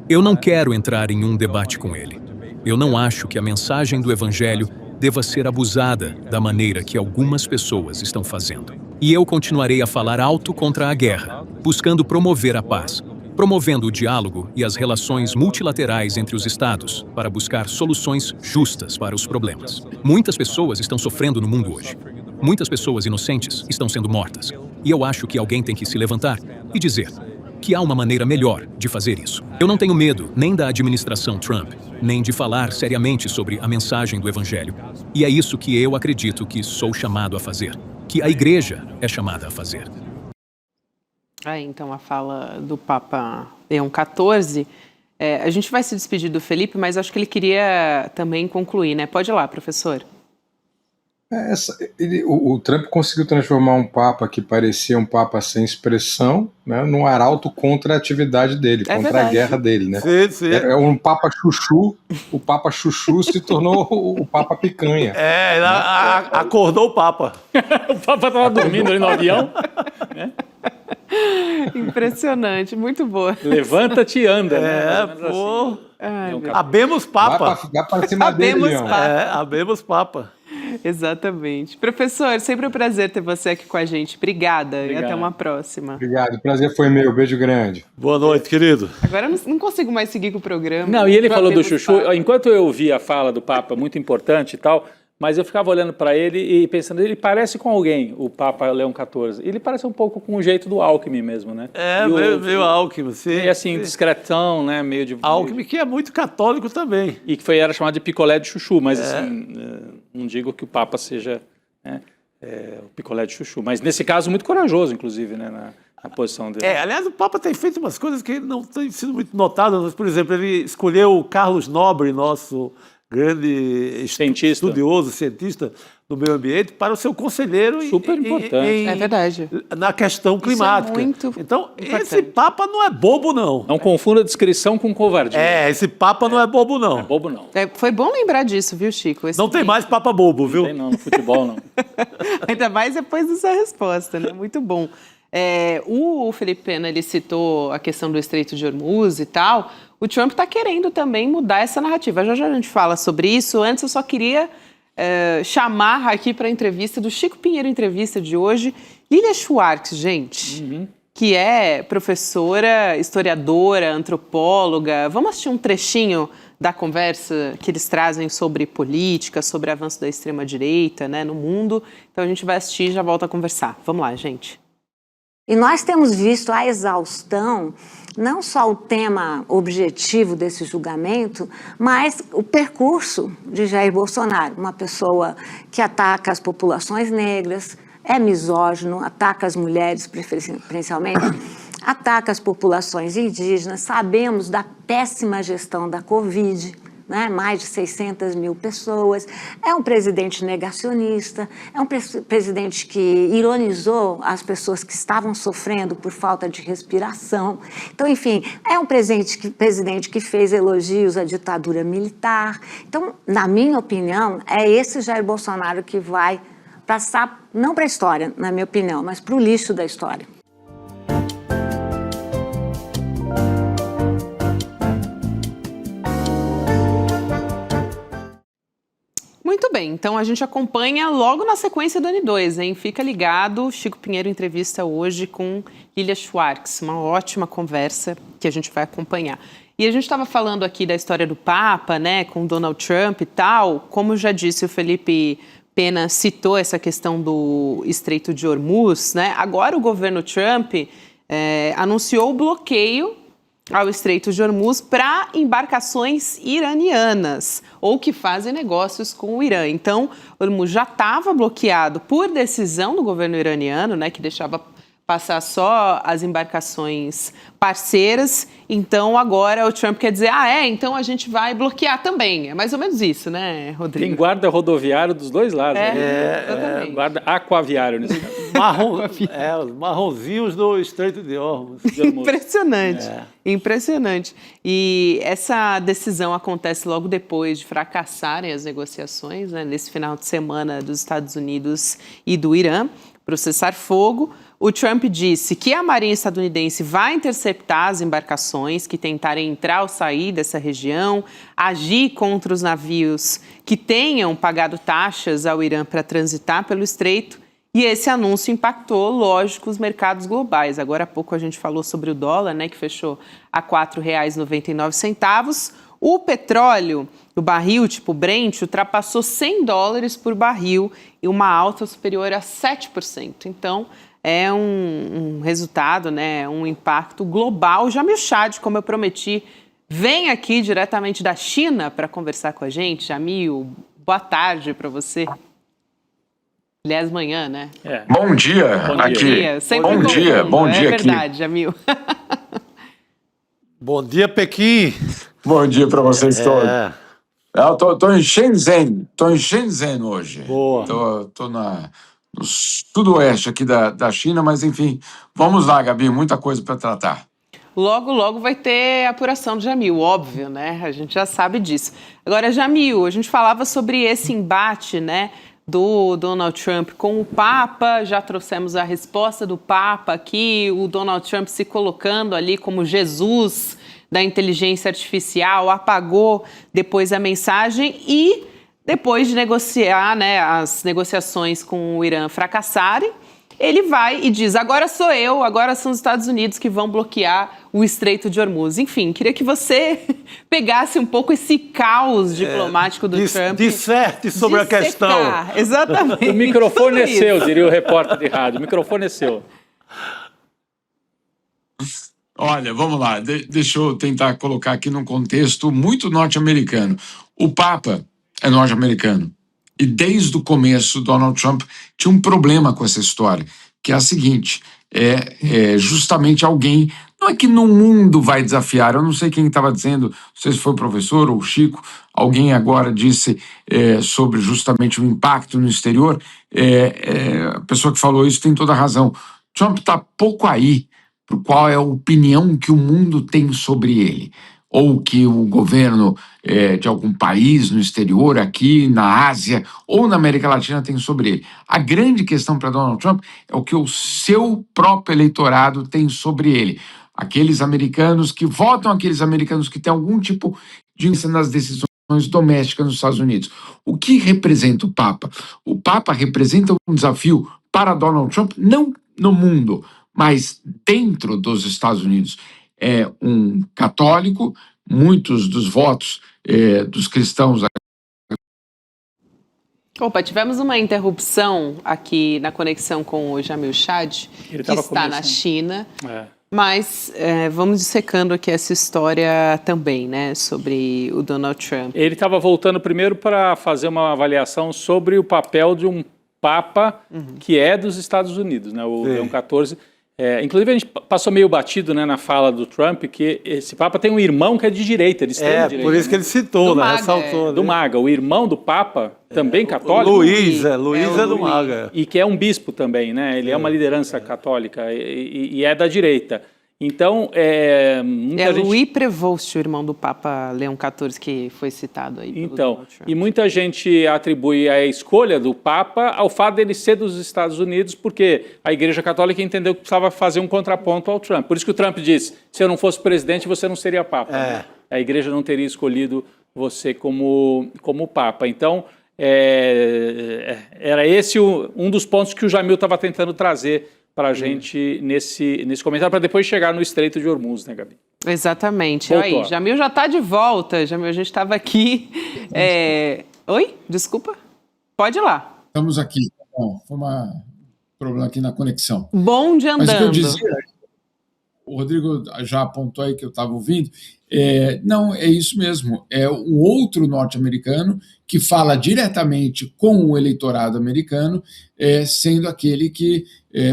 Eu não quero entrar em um debate com ele. Eu não acho que a mensagem do evangelho deva ser abusada da maneira que algumas pessoas estão fazendo. E eu continuarei a falar alto contra a guerra, buscando promover a paz, promovendo o diálogo e as relações multilaterais entre os estados para buscar soluções justas para os problemas. Muitas pessoas estão sofrendo no mundo hoje. Muitas pessoas inocentes estão sendo mortas. E eu acho que alguém tem que se levantar e dizer que há uma maneira melhor de fazer isso. Eu não tenho medo nem da administração Trump, nem de falar seriamente sobre a mensagem do evangelho. E é isso que eu acredito que sou chamado a fazer, que a igreja é chamada a fazer. Então, a fala do Papa Leão XIV. A gente vai se despedir do Felipe, mas acho que ele queria também concluir, né? Pode ir lá, professor. O Trump conseguiu transformar um Papa que parecia um Papa sem expressão, né, num arauto contra a atividade dele, contra verdade. A guerra dele. Né? Sim. É um Papa chuchu, o Papa chuchu se tornou o Papa picanha. Acordou o Papa. O Papa estava dormindo ali no avião. Impressionante, muito boa. Levanta-te e anda, né? Pô. Ai, Abemos Papa. Vai para cima dele, Leão. Abemos Papa. Exatamente. Professor, sempre um prazer ter você aqui com a gente. Obrigada. E até uma próxima. Obrigado, o prazer foi meu. Beijo grande. Boa noite, querido. Agora eu não consigo mais seguir com o programa. Não, e ele falou do chuchu. Enquanto eu ouvi a fala do Papa, muito importante e tal, mas eu ficava olhando para ele e pensando, ele parece com alguém, o Papa Leão XIV. Ele parece um pouco com o jeito do Alckmin mesmo, né? Meio Alckmin, sim. E assim, discretão, né? Meio de... Alckmin que é muito católico também. E que era chamado de picolé de chuchu, mas assim, não digo que o Papa seja o picolé de chuchu. Mas nesse caso, muito corajoso, inclusive, né? Na posição dele. Aliás, o Papa tem feito umas coisas que não têm sido muito notadas. Por exemplo, ele escolheu o Carlos Nobre, nosso grande estudioso, cientista do meio ambiente, para o seu conselheiro. Super importante. É verdade. Na questão climática. Isso é muito então, importante. esse Papa não é bobo, não. Não confunda discrição com covardia. Esse Papa não é bobo, não. Não é bobo, não. Foi bom lembrar disso, viu, Chico? Não tem mais Papa bobo, viu? Não tem não, no futebol não. Ainda mais depois dessa resposta, né? Muito bom. O Felipe Pena, ele citou a questão do Estreito de Hormuz e tal. O Trump está querendo também mudar essa narrativa. Já a gente fala sobre isso. Antes eu só queria chamar aqui para a entrevista do Chico Pinheiro, entrevista de hoje. Lilia Schwartz, gente, que é professora, historiadora, antropóloga. Vamos assistir um trechinho da conversa que eles trazem sobre política, sobre o avanço da extrema-direita, né, no mundo. Então a gente vai assistir e já volta a conversar. Vamos lá, gente. E nós temos visto a exaustão, não só o tema objetivo desse julgamento, mas o percurso de Jair Bolsonaro, uma pessoa que ataca as populações negras, é misógino, ataca as mulheres preferencialmente, ataca as populações indígenas. Sabemos da péssima gestão da Covid, né? Mais de 600 mil pessoas. É um presidente negacionista, é um presidente que ironizou as pessoas que estavam sofrendo por falta de respiração. Então, enfim, é um presidente que fez elogios à ditadura militar. Então, na minha opinião, é esse Jair Bolsonaro que vai passar, não para a história, na minha opinião, mas para o lixo da história. bem, então a gente acompanha logo na sequência do N2, hein? Fica ligado, Chico Pinheiro entrevista hoje com Lilia Schwartz, uma ótima conversa que a gente vai acompanhar. E a gente estava falando aqui da história do Papa, né, com Donald Trump e tal, como já disse o Felipe Pena, citou essa questão do Estreito de Hormuz, né? Agora o governo Trump anunciou o bloqueio ao Estreito de Hormuz para embarcações iranianas ou que fazem negócios com o Irã. Então, o Hormuz já estava bloqueado por decisão do governo iraniano, né, que deixava passar só as embarcações parceiras. Então, agora o Trump quer dizer, então a gente vai bloquear também. É mais ou menos isso, né, Rodrigo? Tem guarda rodoviário dos dois lados. Guarda aquaviário nesse caso. Os marronzinhos do Estreito de Hormuz. Impressionante, impressionante. E essa decisão acontece logo depois de fracassarem as negociações, né, nesse final de semana dos Estados Unidos e do Irã, para o cessar-fogo. O Trump disse que a Marinha estadunidense vai interceptar as embarcações que tentarem entrar ou sair dessa região, agir contra os navios que tenham pagado taxas ao Irã para transitar pelo estreito. E esse anúncio impactou, lógico, os mercados globais. Agora há pouco a gente falou sobre o dólar, né, que fechou a R$ 4,99. O petróleo, o barril tipo Brent, ultrapassou $100 por barril e uma alta superior a 7%. Então, é um resultado, né, um impacto global. Jamil Chad, como eu prometi, vem aqui diretamente da China para conversar com a gente. Jamil, boa tarde para você. Aliás, manhã, né? Bom dia aqui. Bom dia aqui. É verdade, aqui. Jamil. Bom dia, Pequim. Bom dia para vocês todos. Eu tô em Shenzhen. Hoje. Boa. Tô no sudoeste aqui da China, mas enfim, vamos lá, Gabi, muita coisa para tratar. Logo, logo vai ter apuração do Jamil, óbvio, né? A gente já sabe disso. Agora, Jamil, a gente falava sobre esse embate, né, do Donald Trump com o Papa, já trouxemos a resposta do Papa aqui, o Donald Trump se colocando ali como Jesus da inteligência artificial, apagou depois a mensagem e depois de negociar, né, as negociações com o Irã fracassarem, ele vai e diz, agora são os Estados Unidos que vão bloquear o Estreito de Hormuz. Enfim, queria que você pegasse um pouco esse caos diplomático do Trump. Disserte sobre a questão. Exatamente. O microfone é seu, diria o repórter de rádio. O microfone é seu. Olha, vamos lá. Deixa eu tentar colocar aqui num contexto muito norte-americano. O Papa é norte-americano. E desde o começo, Donald Trump tinha um problema com essa história, que é a seguinte, justamente alguém, não é que no mundo vai desafiar, eu não sei quem estava dizendo, não sei se foi o professor ou o Chico, alguém agora disse sobre justamente o impacto no exterior, a pessoa que falou isso tem toda a razão. Trump está pouco aí para qual é a opinião que o mundo tem sobre ele, ou que o governo de algum país no exterior, aqui na Ásia ou na América Latina tem sobre ele. A grande questão para Donald Trump é o que o seu próprio eleitorado tem sobre ele. Aqueles americanos que votam, aqueles americanos que têm algum tipo de influência nas decisões domésticas nos Estados Unidos. O que representa o Papa? O Papa representa um desafio para Donald Trump, não no mundo, mas dentro dos Estados Unidos. É um católico, muitos dos votos dos cristãos. Opa, tivemos uma interrupção aqui na conexão com o Jamil Chad, que está na China, mas vamos dissecando aqui essa história também, né, sobre o Donald Trump. Ele estava voltando primeiro para fazer uma avaliação sobre o papel de um Papa que é dos Estados Unidos, né, o Leão XIV. Inclusive a gente passou meio batido, né, na fala do Trump que esse Papa tem um irmão que é de direita, de extrema direita. Por isso que ele citou, né, ressaltou. Do Maga, o irmão do Papa, também católico. Luiz é do Maga. E que é um bispo também, né, ele é uma liderança católica e é da direita. Então, Louis Prevost, o irmão do Papa Leão XIV, que foi citado aí pelo Donald Trump. E muita gente atribui a escolha do Papa ao fato dele ser dos Estados Unidos, porque a Igreja Católica entendeu que precisava fazer um contraponto ao Trump. Por isso que o Trump disse, se eu não fosse presidente, você não seria Papa. A Igreja não teria escolhido você como Papa. Então, Era esse um dos pontos que o Jamil estava tentando trazer para a gente nesse comentário, para depois chegar no Estreito de Hormuz, né, Gabi? Exatamente. Voltou. Aí, Jamil já está de volta. Jamil, a gente estava aqui. Oi? Desculpa? Pode ir lá. Estamos aqui. Bom, foi um problema aqui na conexão. Bonde andando. Mas o que eu dizia, o Rodrigo já apontou aí que eu estava ouvindo, não, é isso mesmo. É um outro norte-americano que fala diretamente com o eleitorado americano, sendo aquele que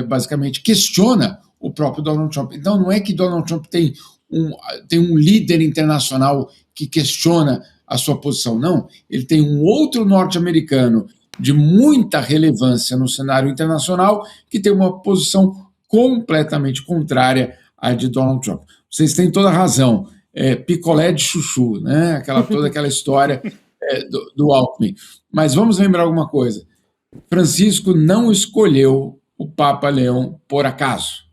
basicamente questiona o próprio Donald Trump. Então não é que Donald Trump tem um líder internacional que questiona a sua posição, não. Ele tem um outro norte-americano de muita relevância no cenário internacional que tem uma posição completamente contrária à de Donald Trump. Vocês têm toda a razão. Picolé de chuchu, né? Toda aquela história do Alckmin. Mas vamos lembrar alguma coisa. Francisco não escolheu o Papa Leão por acaso.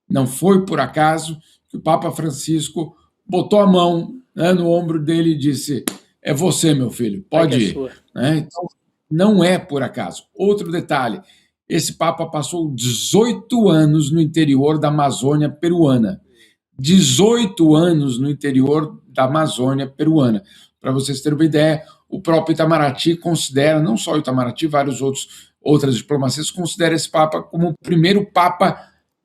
Não foi por acaso que o Papa Francisco botou a mão, né, no ombro dele e disse: é você, meu filho, pode ir. Então, não é por acaso. Outro detalhe, esse Papa passou 18 anos no interior da Amazônia peruana. 18 anos no interior da Amazônia peruana. Para vocês terem uma ideia, o próprio Itamaraty considera, não só o Itamaraty, outras diplomacias consideram esse Papa como o primeiro Papa,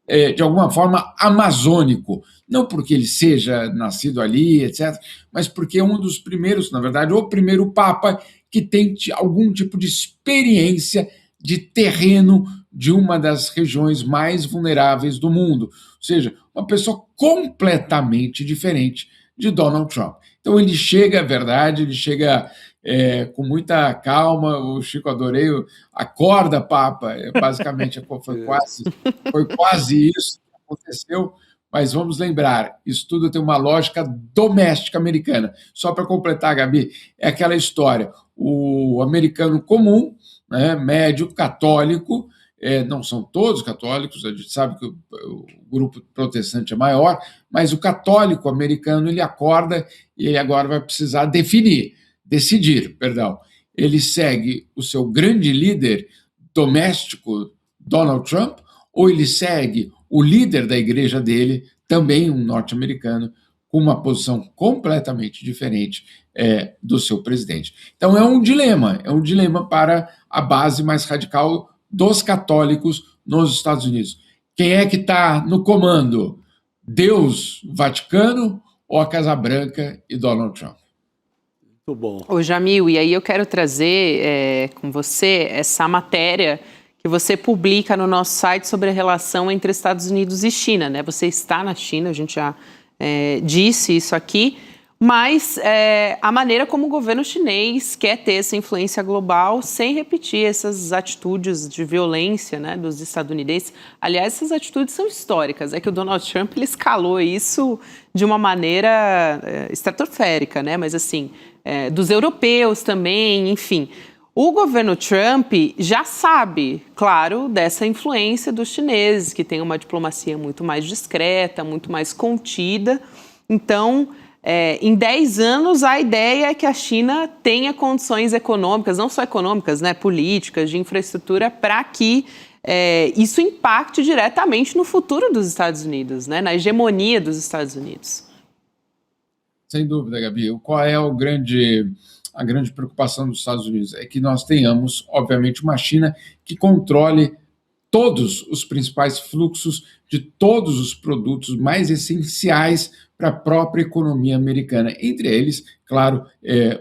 de alguma forma, amazônico. Não porque ele seja nascido ali, etc., mas porque é um dos primeiros, na verdade, o primeiro Papa que tem algum tipo de experiência de terreno de uma das regiões mais vulneráveis do mundo. Ou seja, uma pessoa completamente diferente de Donald Trump. Então ele chega, é verdade, ele chega com muita calma. O Chico, adorei, acorda, Papa, basicamente foi quase isso que aconteceu. Mas vamos lembrar, isso tudo tem uma lógica doméstica americana. Só para completar, Gabi, é aquela história, o americano comum, né, médio, católico, não são todos católicos, a gente sabe que o grupo protestante é maior, mas o católico americano, ele acorda e ele agora vai precisar decidir, ele segue o seu grande líder doméstico, Donald Trump, ou ele segue o líder da igreja dele, também um norte-americano, com uma posição completamente diferente do seu presidente. Então é um dilema para a base mais radical dos católicos nos Estados Unidos. Quem é que está no comando? Deus, Vaticano ou a Casa Branca e Donald Trump? Muito bom. Ô Jamil, e aí eu quero trazer com você essa matéria que você publica no nosso site sobre a relação entre Estados Unidos e China, né? Você está na China, a gente já disse isso aqui, mas a maneira como o governo chinês quer ter essa influência global sem repetir essas atitudes de violência, né, dos estadunidenses. Aliás, essas atitudes são históricas. É que o Donald Trump ele escalou isso de uma maneira estratosférica, né? Mas assim, dos europeus também, enfim. O governo Trump já sabe, claro, dessa influência dos chineses, que tem uma diplomacia muito mais discreta, muito mais contida. Então, em 10 anos, a ideia é que a China tenha condições econômicas, não só econômicas, né, políticas, de infraestrutura, para que isso impacte diretamente no futuro dos Estados Unidos, né, na hegemonia dos Estados Unidos. Sem dúvida, Gabi. Qual é a grande preocupação dos Estados Unidos? É que nós tenhamos, obviamente, uma China que controle todos os principais fluxos de todos os produtos mais essenciais para a própria economia americana, entre eles, claro,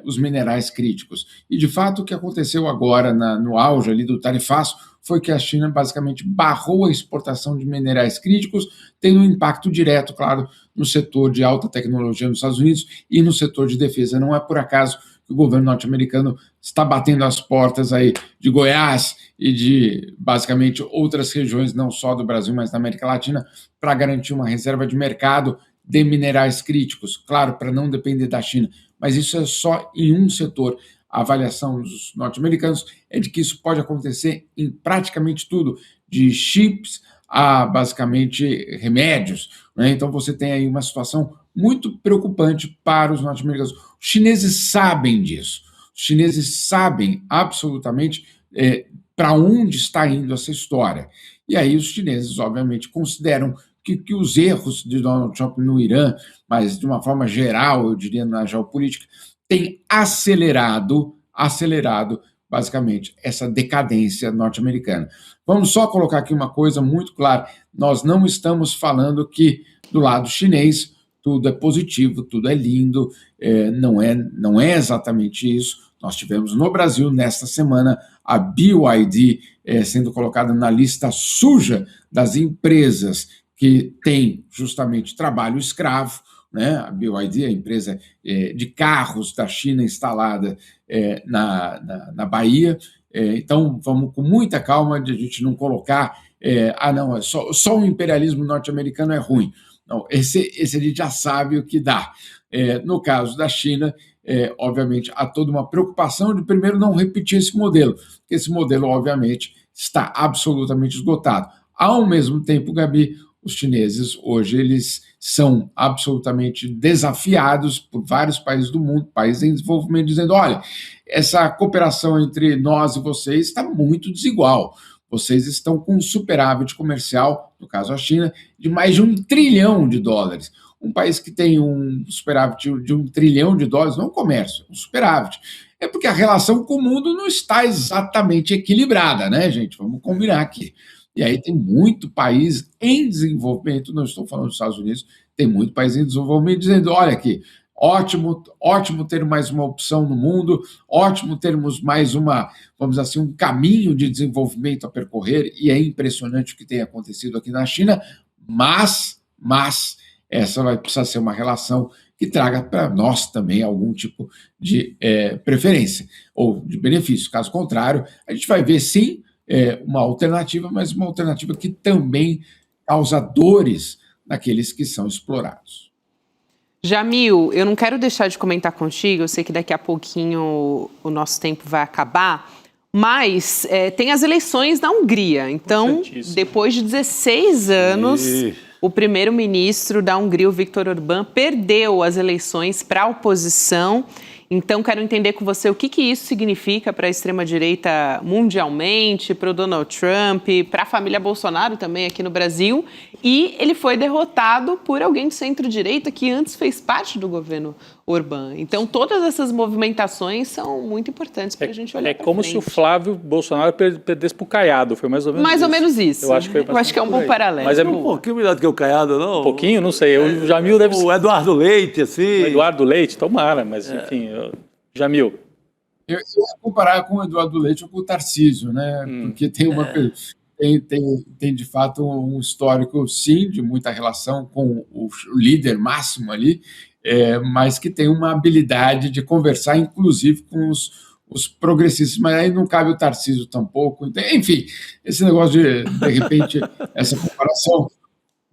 os minerais críticos. E, de fato, o que aconteceu agora no auge ali do tarifaço foi que a China basicamente barrou a exportação de minerais críticos, tendo um impacto direto, claro, no setor de alta tecnologia nos Estados Unidos e no setor de defesa. Não é por acaso que o governo norte-americano está batendo as portas aí de Goiás e de, basicamente, outras regiões, não só do Brasil, mas da América Latina, para garantir uma reserva de mercado de minerais críticos, claro, para não depender da China, mas isso é só em um setor. A avaliação dos norte-americanos é de que isso pode acontecer em praticamente tudo, de chips a, basicamente, remédios, né? Então você tem aí uma situação muito preocupante para os norte-americanos. Os chineses sabem disso. Os chineses sabem absolutamente para onde está indo essa história. E aí os chineses, obviamente, consideram que os erros de Donald Trump no Irã, mas de uma forma geral, eu diria, na geopolítica, têm acelerado basicamente essa decadência norte-americana. Vamos só colocar aqui uma coisa muito clara: nós não estamos falando que do lado chinês tudo é positivo, tudo é lindo, não é exatamente isso. Nós tivemos no Brasil, nesta semana, a BYD sendo colocada na lista suja das empresas que têm justamente trabalho escravo, né? A BYD, a empresa de carros da China instalada na Bahia. Então, vamos com muita calma de a gente não colocar não, só o imperialismo norte-americano é ruim. Não, esse a gente já sabe o que dá. No caso da China, obviamente, há toda uma preocupação de, primeiro, não repetir esse modelo, porque esse modelo, obviamente, está absolutamente esgotado. Ao mesmo tempo, Gabi, os chineses, hoje, eles são absolutamente desafiados por vários países do mundo, países em desenvolvimento, dizendo: olha, essa cooperação entre nós e vocês está muito desigual. Vocês estão com um superávit comercial, no caso a China, de mais de $1 trilhão. Um país que tem um superávit de $1 trilhão, não é um comércio, é um superávit. É porque a relação com o mundo não está exatamente equilibrada, né, gente? Vamos combinar aqui. E aí tem muito país em desenvolvimento, não estou falando dos Estados Unidos, tem muito país em desenvolvimento dizendo: olha aqui, ótimo ter mais uma opção no mundo, ótimo termos mais vamos dizer assim, um caminho de desenvolvimento a percorrer, e é impressionante o que tem acontecido aqui na China, mas essa vai precisar ser uma relação que traga para nós também algum tipo de preferência ou de benefício. Caso contrário, a gente vai ver, sim, uma alternativa, mas uma alternativa que também causa dores naqueles que são explorados. Jamil, eu não quero deixar de comentar contigo, eu sei que daqui a pouquinho o nosso tempo vai acabar, mas tem as eleições na Hungria. Então, depois de 16 anos, o primeiro-ministro da Hungria, o Viktor Orbán, perdeu as eleições para a oposição. Então, quero entender com você o que isso significa para a extrema-direita mundialmente, para o Donald Trump, para a família Bolsonaro também aqui no Brasil. E ele foi derrotado por alguém de centro-direita que antes fez parte do governo Orbán. Então, todas essas movimentações são muito importantes para a gente olhar para frente. É como se o Flávio Bolsonaro perdesse para o Caiado, foi mais ou menos isso. Mais ou menos isso. Eu acho que é um bom paralelo. Mas é um pouquinho melhor do que o Caiado, não? Um pouquinho? Não sei. O Jamil deve ser... O Eduardo Leite, assim... O Eduardo Leite, tomara, mas enfim... Jamil. Eu vou comparar com o Eduardo Leite ou com o Tarcísio, né? Porque tem de fato um histórico, sim, de muita relação com o líder máximo ali, mas que tem uma habilidade de conversar, inclusive, com os progressistas, mas aí não cabe o Tarcísio tampouco. Enfim, esse negócio de repente, essa comparação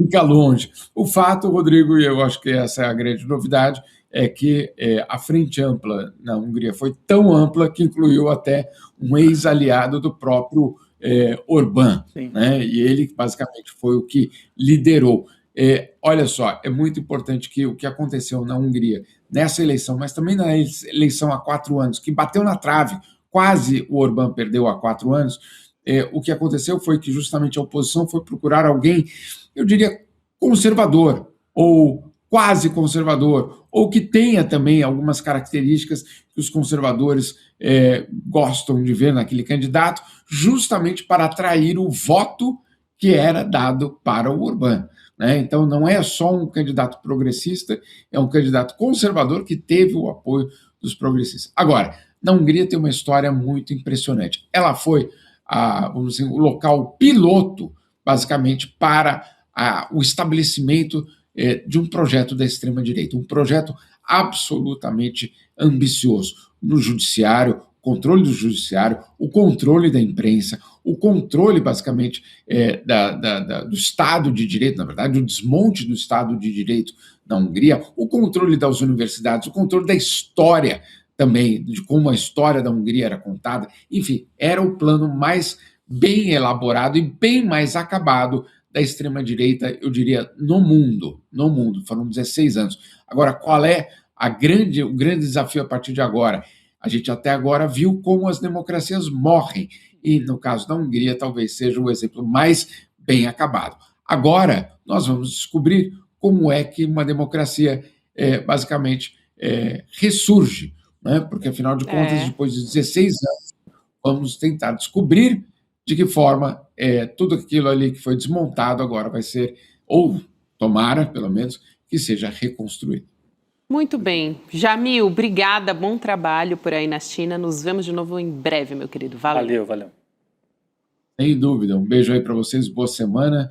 fica longe. O fato, Rodrigo, e eu acho que essa é a grande novidade, é que a Frente Ampla na Hungria foi tão ampla que incluiu até um ex-aliado do próprio Orbán, né? E ele basicamente foi o que liderou. Olha só, é muito importante que o que aconteceu na Hungria nessa eleição, mas também na eleição há 4 anos, que bateu na trave, quase o Orbán perdeu há 4 anos, o que aconteceu foi que justamente a oposição foi procurar alguém, eu diria, conservador, ou quase conservador, ou que tenha também algumas características que os conservadores gostam de ver naquele candidato, justamente para atrair o voto que era dado para o Orbán, né? Então, não é só um candidato progressista, é um candidato conservador que teve o apoio dos progressistas. Agora, na Hungria tem uma história muito impressionante. Ela foi vamos dizer, o local piloto, basicamente, para o estabelecimento de um projeto da extrema-direita, um projeto absolutamente ambicioso no judiciário, controle do judiciário, o controle da imprensa, o controle, basicamente, do Estado de Direito, na verdade, o desmonte do Estado de Direito na Hungria, o controle das universidades, o controle da história também, de como a história da Hungria era contada. Enfim, era o plano mais bem elaborado e bem mais acabado da extrema-direita, eu diria, no mundo. Foram 16 anos. Agora, qual é o grande desafio a partir de agora? A gente até agora viu como as democracias morrem, e no caso da Hungria talvez seja o exemplo mais bem acabado. Agora nós vamos descobrir como é que uma democracia basicamente ressurge, né? Porque afinal de contas, depois de 16 anos, vamos tentar descobrir de que forma tudo aquilo ali que foi desmontado agora vai ser, ou tomara, pelo menos, que seja reconstruído. Muito bem. Jamil, obrigada, bom trabalho por aí na China. Nos vemos de novo em breve, meu querido. Valeu. Valeu. Sem dúvida. Um beijo aí para vocês, boa semana.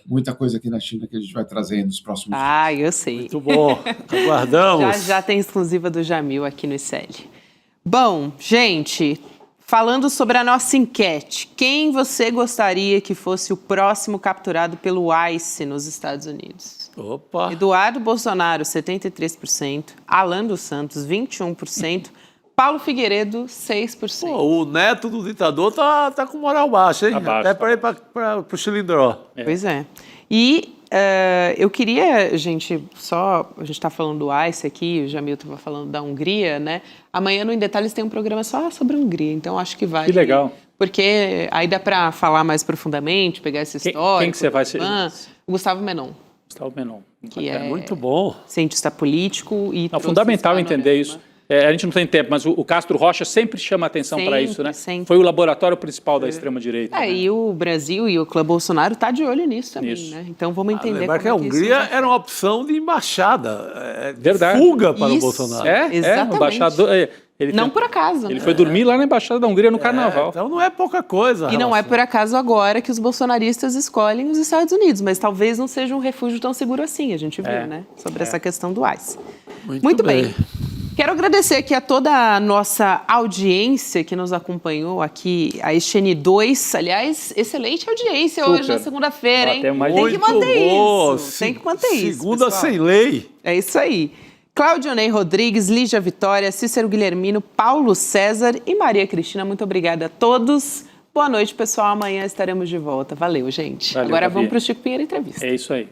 Muita coisa aqui na China que a gente vai trazer nos próximos dias. Eu sei. Muito bom. Aguardamos. Já tem exclusiva do Jamil aqui no ICL. Bom, gente, falando sobre a nossa enquete, quem você gostaria que fosse o próximo capturado pelo ICE nos Estados Unidos? Opa! Eduardo Bolsonaro, 73%, Alan dos Santos, 21%, Paulo Figueiredo, 6%. Pô, o neto do ditador tá com moral baixa, hein? Até para ir para o Chilindró. Pois é. E eu queria, gente, a gente está falando do ICE aqui, o Jamil estava falando da Hungria, né? Amanhã no Em Detalhes tem um programa só sobre a Hungria, então acho que vale. Que legal. Porque aí dá para falar mais profundamente, pegar essa história. Quem que você vai ser? O Gustavo Menon. Gustavo Menon. Que é muito bom. Cientista político e... É fundamental entender isso. A gente não tem tempo, mas o Castro Rocha sempre chama atenção para isso, né? Sempre. Foi o laboratório principal da extrema-direita. Né? E o Brasil e o Clã Bolsonaro tá de olho nisso também, né? Então vamos entender como que a Hungria era uma opção de embaixada, Verdade. Fuga para o Bolsonaro. Exatamente. O embaixador... Não por acaso. Ele foi dormir lá na Embaixada da Hungria no Carnaval. Então não é pouca coisa. E não é por acaso agora que os bolsonaristas escolhem os Estados Unidos, mas talvez não seja um refúgio tão seguro assim, a gente viu, né? Sobre essa questão do ICE. Muito bem. Quero agradecer aqui a toda a nossa audiência que nos acompanhou aqui, a SN2. Aliás, excelente audiência hoje na segunda-feira, hein? Tem que manter isso. Tem que manter isso. Segunda sem lei. É isso aí. Claudionei Rodrigues, Lígia Vitória, Cícero Guilhermino, Paulo César e Maria Cristina. Muito obrigada a todos. Boa noite, pessoal. Amanhã estaremos de volta. Valeu, gente. Agora vamos para o Chico Pinheiro Entrevista. É isso aí.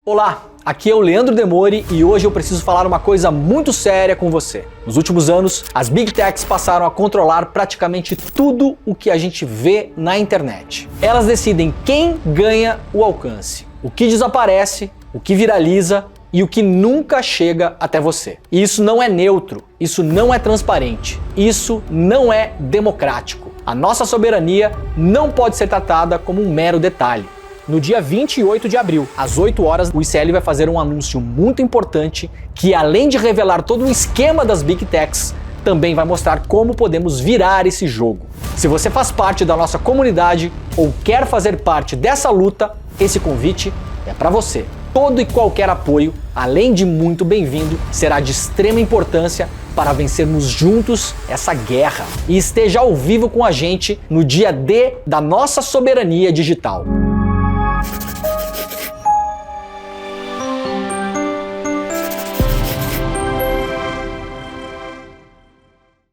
Olá, aqui é o Leandro Demori e hoje eu preciso falar uma coisa muito séria com você. Nos últimos anos, as Big Techs passaram a controlar praticamente tudo o que a gente vê na internet. Elas decidem quem ganha o alcance, o que desaparece, o que viraliza e o que nunca chega até você. E isso não é neutro, isso não é transparente, isso não é democrático. A nossa soberania não pode ser tratada como um mero detalhe. No dia 28 de abril, às 8 horas, o ICL vai fazer um anúncio muito importante que, além de revelar todo o esquema das Big Techs, também vai mostrar como podemos virar esse jogo. Se você faz parte da nossa comunidade ou quer fazer parte dessa luta, esse convite é para você. Todo e qualquer apoio, além de muito bem-vindo, será de extrema importância para vencermos juntos essa guerra. E esteja ao vivo com a gente no dia D da nossa soberania digital.